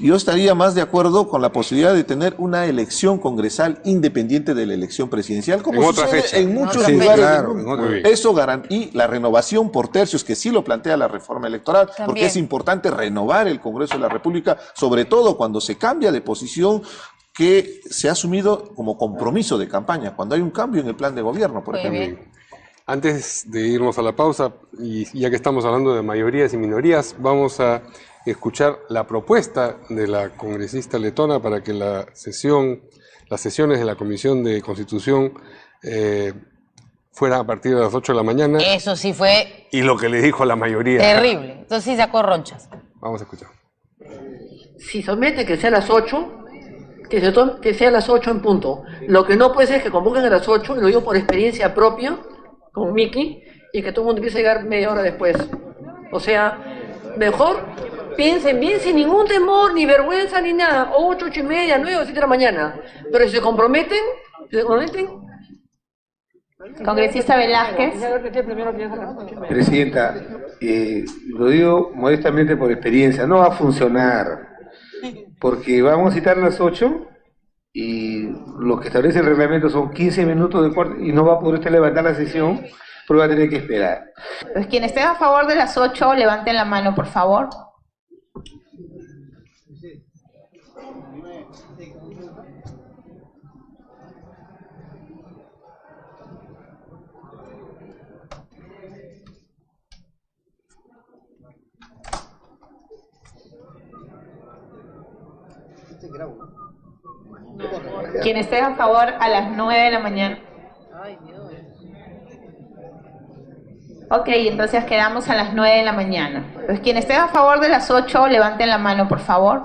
Yo estaría más de acuerdo con la posibilidad de tener una elección congresal independiente de la elección presidencial, como En otra sucede fecha. en muchos Sí, lugares claro, del en mundo. otra fecha. Eso y la renovación por tercios, que sí lo plantea la reforma electoral, porque También. es importante renovar el Congreso de la República, sobre todo cuando se cambia de posición que se ha asumido como compromiso de campaña, cuando hay un cambio en el plan de gobierno, por Muy ejemplo. bien. Antes de irnos a la pausa, y ya que estamos hablando de mayorías y minorías, vamos a escuchar la propuesta de la congresista letona para que las sesiones de la Comisión de Constitución fueran a partir de las 8 de la mañana. Eso sí fue Y lo que le dijo la mayoría. terrible. Entonces sí sacó ronchas. Vamos a escuchar. Si somete que sea a las 8, que sea a las 8 en punto. Lo que no puede ser es que convoquen a las 8, y lo digo por experiencia propia, con Miki, y que todo el mundo empiece a llegar media hora después. O sea, mejor piensen bien sin ningún temor, ni vergüenza, ni nada. 8, 8 y media, 9 o 7 de la mañana. Pero si se comprometen, Congresista Velázquez. Presidenta, lo digo modestamente por experiencia, no va a funcionar, porque vamos a citar las 8 y lo que establece el reglamento son 15 minutos de corte y no va a poder usted levantar la sesión, pero va a tener que esperar. Pues quienes estén a favor de las 8, levanten la mano, por favor. Quienes estén a favor a las 9 de la mañana. Ok, entonces quedamos a las 9 de la mañana. Pues quienes estén a favor de las 8, levanten la mano, por favor.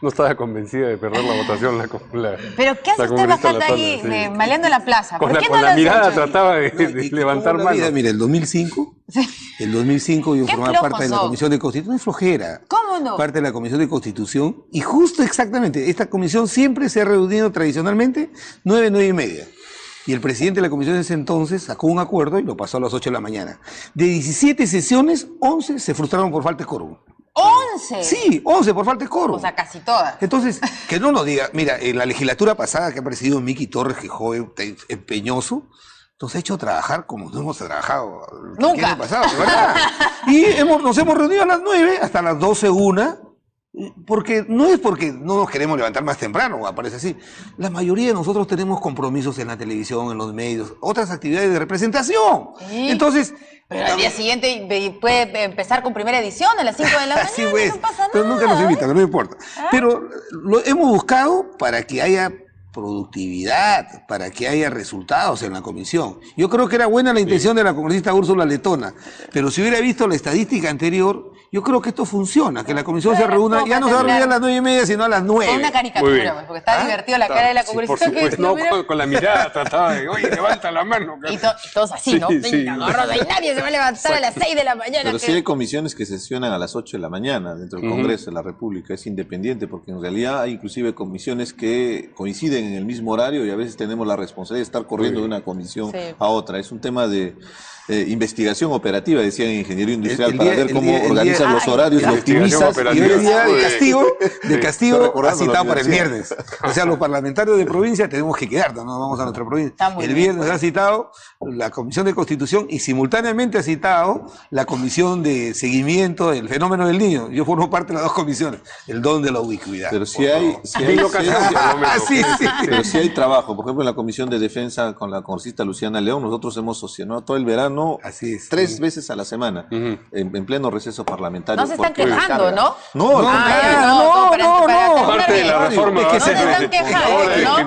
No estaba convencida de perder la votación. ¿Pero qué hace la usted congresista bajando letona, ahí, sí. maleando la plaza? Con ¿Por qué con no la las mirada ocho? trataba de levantar mano. Mira, el 2005, yo Qué formaba flojos parte de la son. Comisión de Constitución, no es flojera. ¿Cómo no? Parte de la Comisión de Constitución, y justo exactamente, esta comisión siempre se ha reunido tradicionalmente 9, 9 y media. Y el presidente de la comisión de ese entonces sacó un acuerdo y lo pasó a las 8 de la mañana. De 17 sesiones, 11 se frustraron por falta de quórum. ¡11! Sí, 11 por falta de quórum. O sea, casi todas. Entonces, que no nos diga, mira, en la legislatura pasada que ha presidido Miki Torres, que joven, empeñoso, nos ha hecho trabajar como no hemos trabajado Nunca. el año pasado, ¿verdad? Y nos hemos reunido a las 9 hasta las 12, 1, porque no es porque no nos queremos levantar más temprano, aparece así. La mayoría de nosotros tenemos compromisos en la televisión, en los medios, otras actividades de representación. Sí. Entonces, Pero al día siguiente puede empezar con primera edición a las 5 de la mañana, así pues, no pasa nada. pero nunca nos invitan, no me importa. Pero lo hemos buscado para que haya productividad, para que haya resultados en la comisión. Yo creo que era buena la intención de la congresista Úrsula Letona, pero si hubiera visto la estadística anterior, yo creo que esto funciona, que la comisión se reúna, ya no se va a reunir a las 9:30, sino a las 9. Con una caricatura, porque está divertido la cara de la Sí, congresista. por supuesto, no, con la mirada trataba de, oye, levanta la mano. Y todos así, ¿no? Venga, agarrado, y nadie se va a levantar a las 6 de la mañana. Pero sí hay comisiones que sesionan a las 8 de la mañana dentro del Congreso de la República, es independiente, porque en realidad hay inclusive comisiones que coinciden en el mismo horario y a veces tenemos la responsabilidad de estar corriendo de una comisión a otra. Es un tema de investigación operativa, decían en Ingeniería Industrial, para ver cómo organizan los horarios y optimizas. Y hoy día de castigo ha citado para el viernes. O sea, los parlamentarios de provincia tenemos que quedarnos, no vamos a nuestra provincia. El viernes ha citado la Comisión de Constitución y simultáneamente ha citado la Comisión de Seguimiento del Fenómeno del Niño. Yo formo parte de las dos comisiones, el don de la ubicuidad. Pero si hay pero si hay trabajo, por ejemplo en la Comisión de Defensa con la congresista Luciana León, nosotros hemos sostenado todo el verano, así es, 3 veces a la semana, en pleno receso parlamentario. No se están quejando, ¿no? No, parte de la reforma. No se están quejando, ¿no?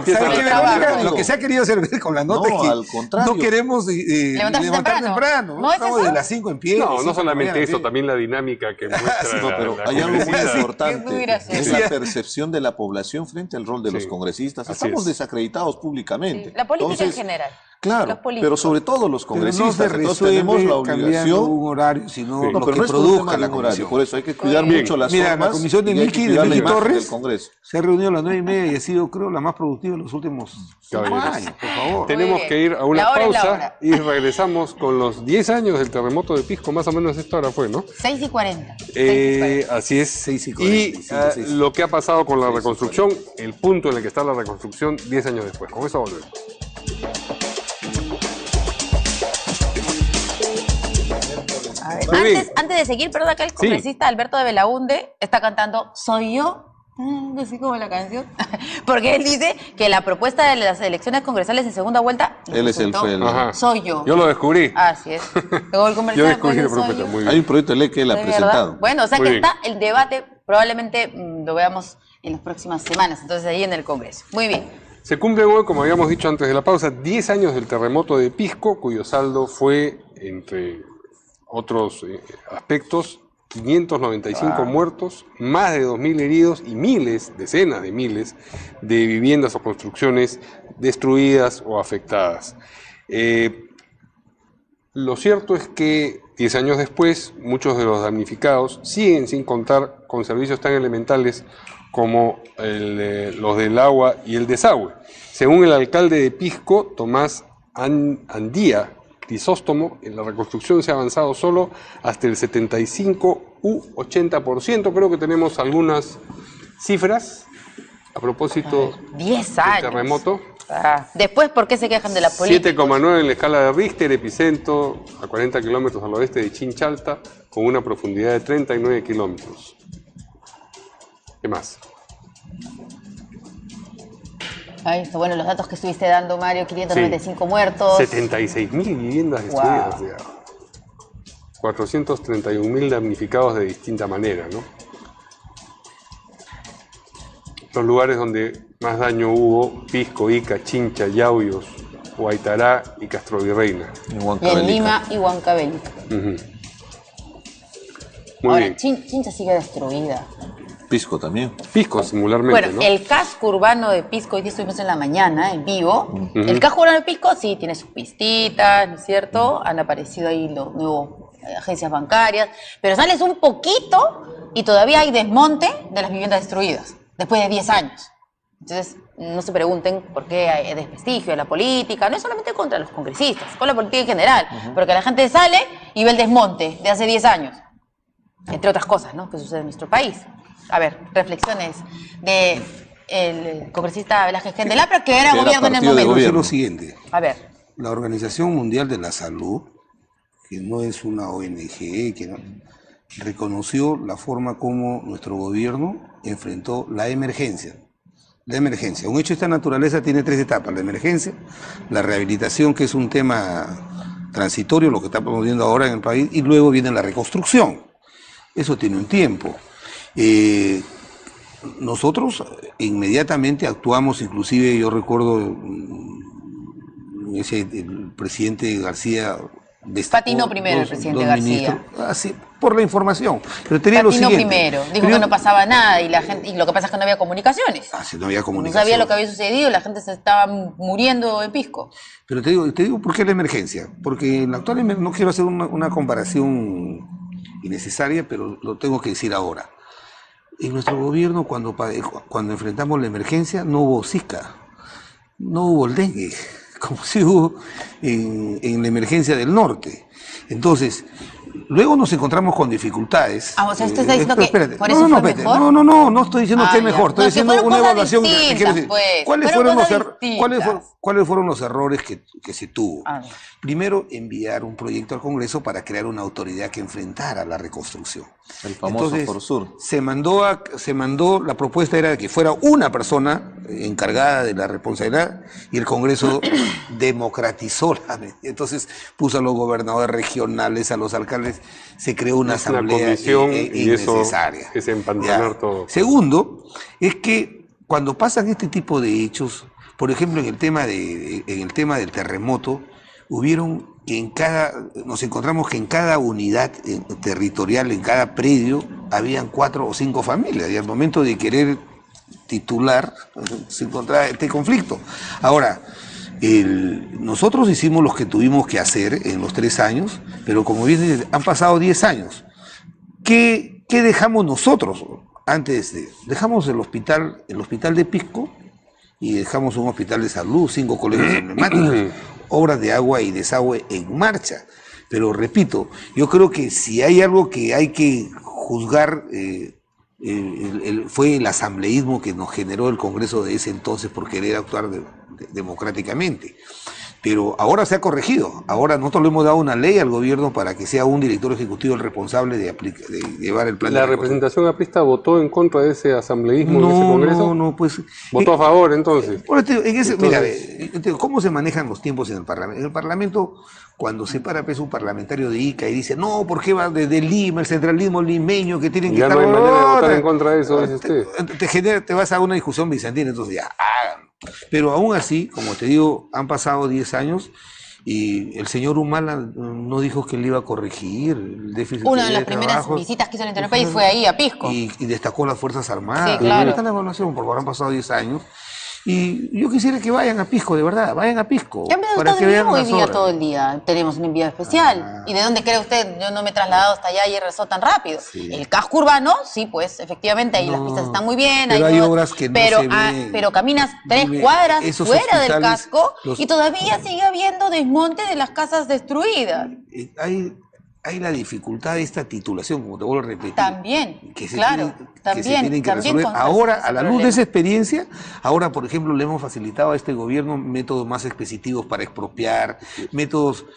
Lo que se ha querido hacer con la nota es que al contrario, no queremos levantar temprano. ¿No es estamos eso? de las 5 en pie. No solamente eso, también la dinámica que muestra. pero hay algo muy importante, es la percepción de la población frente al rol de los congresistas. Estamos desacreditados públicamente. La política en general. Claro, pero sobre todo los congresistas, entonces tenemos la obligación un horario, sino lo pero que no es produzca la horario, comisión. por eso hay que cuidar mucho las formas. La comisión de y hay Miki que de cuidar la Miki imagen Torres del Congreso. se ha reunido a las 9:30 y ha sido, creo, la más productiva en los últimos 5 años, por favor. Tenemos que ir a una pausa y regresamos con los 10 años del terremoto de Pisco, más o menos esta hora fue, ¿no? 6:40. Así es. 6:40. Y lo que ha pasado con la reconstrucción, el punto en el que está la reconstrucción 10 años después. Con eso volvemos. Antes de seguir, perdón, acá el congresista Alberto de Belaunde está cantando Soy yo, así como la canción, porque él dice que la propuesta de las elecciones congresales en segunda vuelta él es el soy yo. Yo lo descubrí. Así es. Yo descubrí la propuesta, muy bien. Hay un proyecto de ley que él ha presentado. Bueno, o sea que está el debate, probablemente lo veamos en las próximas semanas, entonces ahí en el Congreso. Muy bien. Se cumplen hoy, como habíamos dicho antes de la pausa, 10 años del terremoto de Pisco, cuyo saldo fue, entre otros aspectos, 595 muertos, más de 2.000 heridos y decenas de miles de viviendas o construcciones destruidas o afectadas. Lo cierto es que 10 años después, muchos de los damnificados siguen sin contar con servicios tan elementales como los del agua y el desagüe. Según el alcalde de Pisco, Tomás Andía Crisóstomo, en la reconstrucción se ha avanzado solo hasta el 75 u 80%. Creo que tenemos algunas cifras a propósito 10 del años. terremoto. Después, ¿por qué se quejan de la política? 7,9 en la escala de Richter, epicentro a 40 kilómetros al oeste de Chinchalta, con una profundidad de 39 kilómetros. ¿Qué más? Ahí está, bueno, los datos que estuviste dando, Mario, 595 muertos. 76.000 viviendas destruidas. Wow. 431.000 damnificados de distinta manera, ¿no? Los lugares donde más daño hubo: Pisco, Ica, Chincha, Yauyos, Huaytará y Castrovirreina. Y en Lima y Huancavelica. Muy bien. Chincha sigue destruida. Pisco también. Pisco, singularmente, bueno, ¿no? El casco urbano de Pisco, hoy día estuvimos en la mañana, en vivo. El casco urbano de Pisco sí tiene sus pistitas, ¿no es cierto? Han aparecido ahí los nuevos agencias bancarias, pero sales un poquito y todavía hay desmonte de las viviendas destruidas, después de 10 años. Entonces, no se pregunten por qué hay desprestigio de la política, no es solamente contra los congresistas, con la política en general, porque la gente sale y ve el desmonte de hace 10 años, entre otras cosas, ¿no?, que sucede en nuestro país. A ver, reflexiones del congresista Velázquez Candelabro, que era gobierno en el momento. Es lo siguiente. A ver. La Organización Mundial de la Salud, que no es una ONG, reconoció la forma como nuestro gobierno enfrentó la emergencia. La emergencia. Un hecho de esta naturaleza tiene 3 etapas. La emergencia, la rehabilitación, que es un tema transitorio, lo que estamos viendo ahora en el país, y luego viene la reconstrucción. Eso tiene un tiempo. nosotros inmediatamente actuamos, inclusive yo recuerdo el presidente García patinó primero el presidente García. Por la información. Pero tenía patinó lo siguiente. Primero, dijo que no pasaba nada y la gente, y lo que pasa es que no había comunicaciones. Sí, no había comunicación. No sabía lo que había sucedido, la gente se estaba muriendo en Pisco. Pero te digo ¿por qué la emergencia? Porque en la actual no quiero hacer una comparación innecesaria, pero lo tengo que decir ahora. En nuestro gobierno, cuando enfrentamos la emergencia, no hubo Zika, no hubo el dengue, como si hubo en la emergencia del norte. Entonces, luego nos encontramos con dificultades. O sea, usted está diciendo que espérate. por eso fue mejor. No estoy diciendo que es mejor, estoy diciendo una evaluación. ¿Cuáles fueron los errores que se tuvo? Primero, enviar un proyecto al Congreso para crear una autoridad que enfrentara la reconstrucción. El famoso Forsur. Se mandó, la propuesta era de que fuera una persona encargada de la responsabilidad y el Congreso democratizó entonces puso a los gobernadores regionales, a los alcaldes, se creó una asamblea innecesaria. Es empantanar todo. Segundo, es que cuando pasan este tipo de hechos, por ejemplo en el tema del terremoto, nos encontramos que en cada unidad territorial, en cada predio, habían 4 o 5 familias, y al momento de querer titular, se encontraba este conflicto. Ahora, nosotros hicimos lo que tuvimos que hacer en los 3 años, pero como bien dices, han pasado 10 años. ¿Qué dejamos nosotros? Dejamos el hospital de Pisco, y dejamos un hospital de salud, 5 colegios emblemáticos, obras de agua y desagüe en marcha. Pero repito, yo creo que si hay algo que hay que juzgar, fue el asambleísmo que nos generó el Congreso de ese entonces por querer actuar democráticamente. Pero ahora se ha corregido. Ahora nosotros le hemos dado una ley al gobierno para que sea un director ejecutivo el responsable de llevar el plan. ¿La representación aprista votó en contra de ese asambleísmo en ese Congreso? No, pues... ¿Votó a favor entonces? Mira, ¿cómo se manejan los tiempos en el Parlamento? En el Parlamento, cuando se para un parlamentario de Ica y dice, no, ¿por qué va desde Lima, el centralismo limeño, que tienen que estar... Ya no hay manera de votar en contra de eso, dice usted. Te vas a una discusión bizantina, entonces ya, háganlo. Pero aún así, como te digo, han pasado 10 años y el señor Humala no dijo que él iba a corregir el déficit. Una de las primeras visitas que hizo al interior del país fue ahí a Pisco. Y destacó las Fuerzas Armadas. Sí, claro. Está en la evaluación, porque ahora han pasado 10 años. Y yo quisiera que vayan a Pisco, de verdad, vayan a Pisco. Ya me he estado en hoy día todo el día. Tenemos un enviado especial. ¿Y de dónde cree usted? Yo no me he trasladado hasta allá y he regresado tan rápido. Sí. El casco urbano, sí, pues, efectivamente, ahí las pistas están muy bien. Pero hay obras que no se ven. Pero caminas 3 cuadras fuera del casco y todavía sigue habiendo desmonte de las casas destruidas. Hay la dificultad de esta titulación, como te vuelvo a repetir. También, que se claro, tienen que resolver. Ahora, a la luz de esa experiencia, ahora, por ejemplo, le hemos facilitado a este gobierno métodos más expeditivos para expropiar, métodos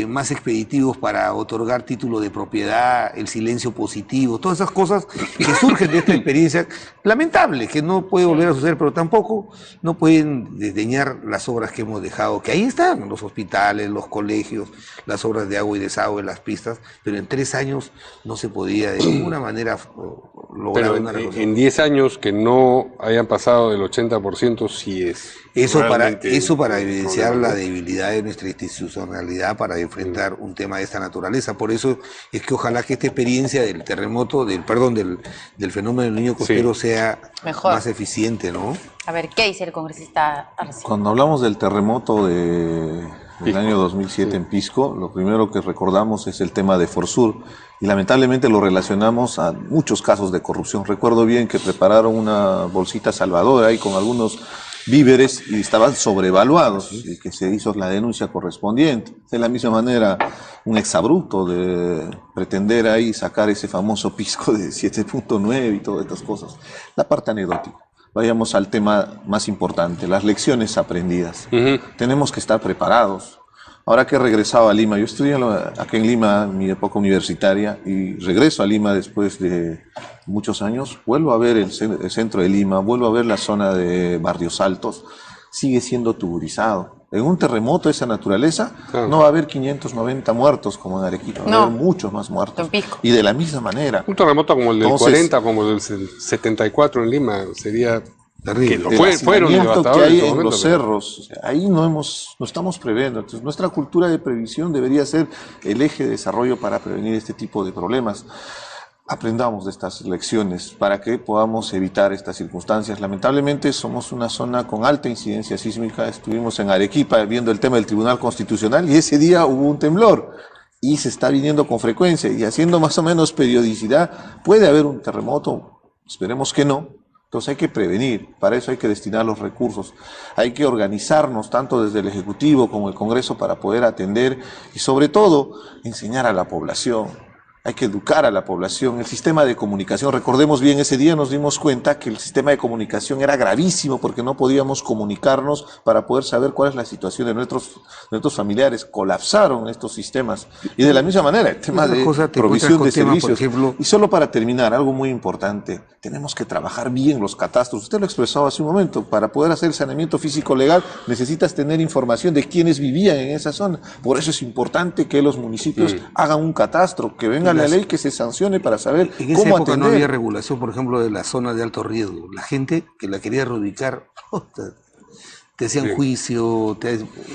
más expeditivos para otorgar título de propiedad, el silencio positivo, todas esas cosas que surgen de esta experiencia lamentable, que no puede volver a suceder, pero tampoco no pueden desdeñar las obras que hemos dejado, que ahí están, los hospitales, los colegios, las obras de agua y desagüe, las pistas, pero en 3 años no se podía de ninguna manera lograr una resolución. En 10 años que no hayan pasado del 80%, sí es. Eso para evidenciar la debilidad de nuestra institucionalidad para enfrentar un tema de esta naturaleza. Por eso es que ojalá que esta experiencia del terremoto, del fenómeno del niño costero sea mejor, más eficiente, ¿no? A ver, ¿qué dice el congresista Arce? Cuando hablamos del terremoto del año 2007 en Pisco, lo primero que recordamos es el tema de Forsur y lamentablemente lo relacionamos a muchos casos de corrupción. Recuerdo bien que prepararon una bolsita salvadora ahí con algunos víveres y estaban sobrevaluados y que se hizo la denuncia correspondiente. De la misma manera, un exabrupto de pretender ahí sacar ese famoso Pisco de 7.9 y todas estas cosas. La parte anecdótica. Vayamos al tema más importante, las lecciones aprendidas. Tenemos que estar preparados. Ahora que he regresado a Lima, yo estudié aquí en Lima, en mi época universitaria, y regreso a Lima después de muchos años, vuelvo a ver el centro de Lima, vuelvo a ver la zona de Barrios Altos, sigue siendo tuburizado. En un terremoto de esa naturaleza no va a haber 590 muertos como en Arequipa, va a haber muchos más muertos. Y de la misma manera. Un terremoto como el del 40, como el del 74 en Lima, sería terrible. Fueron devastadores que hay en en los cerros, o sea, ahí no estamos previendo. Entonces, nuestra cultura de previsión debería ser el eje de desarrollo para prevenir este tipo de problemas. Aprendamos de estas lecciones para que podamos evitar estas circunstancias. Lamentablemente somos una zona con alta incidencia sísmica. Estuvimos en Arequipa viendo el tema del Tribunal Constitucional y ese día hubo un temblor y se está viniendo con frecuencia y haciendo más o menos periodicidad. Puede haber un terremoto, esperemos que no. Entonces hay que prevenir, para eso hay que destinar los recursos, hay que organizarnos tanto desde el Ejecutivo como el Congreso para poder atender y sobre todo enseñar a la población. Hay que educar a la población. El sistema de comunicación, recordemos bien, ese día nos dimos cuenta que el sistema de comunicación era gravísimo porque no podíamos comunicarnos para poder saber cuál es la situación de nuestros familiares. Colapsaron estos sistemas. Y de la misma manera, el tema de provisión de servicios. Y solo para terminar, algo muy importante, tenemos que trabajar bien los catastros. Usted lo expresó hace un momento, para poder hacer el saneamiento físico legal necesitas tener información de quiénes vivían en esa zona. Por eso es importante que los municipios hagan un catastro, que venga la ley, que se sancione para saber en esa cómo época atender. no había regulación, por ejemplo, de la zona de alto riesgo. La gente que la quería reubicar, te hacían juicio,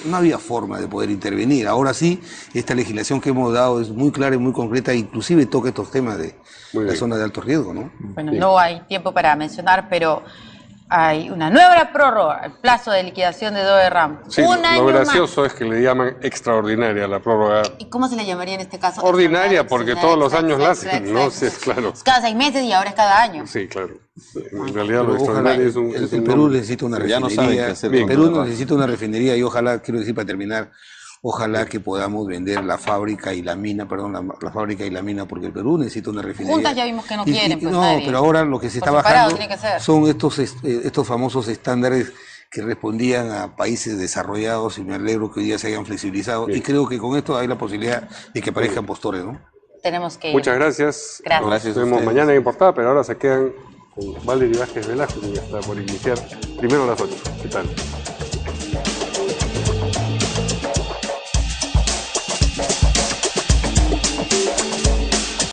no había forma de poder intervenir. Ahora sí, esta legislación que hemos dado es muy clara y muy concreta, inclusive toca estos temas de la zona de alto riesgo, ¿no? Bueno, no hay tiempo para mencionar, pero hay una nueva prórroga, el plazo de liquidación de DOE-RAM. Sí, lo gracioso es que le llaman extraordinaria la prórroga. ¿Y cómo se le llamaría en este caso? Ordinaria, porque todos los años la hacen, ¿no? Sí, claro. Es cada 6 meses y ahora es cada año. Sí, claro. En realidad lo extraordinario es un... El Perú necesita una refinería. El Perú necesita una refinería y ojalá, quiero decir para terminar, ojalá que podamos vender la fábrica y la mina, la fábrica y la mina, porque el Perú necesita una refinería. Juntas ya vimos que no quieren, pues no, nadie. pero ahora lo que se está bajando son estos famosos estándares que respondían a países desarrollados y me alegro que hoy día se hayan flexibilizado y creo que con esto hay la posibilidad de que aparezcan postores, ¿no? Tenemos que ir. Muchas gracias. Gracias. Nos vemos mañana en Portada, pero ahora se quedan con Valery Vázquez Velasco, que ya está por iniciar primero a las 8. ¿Qué tal?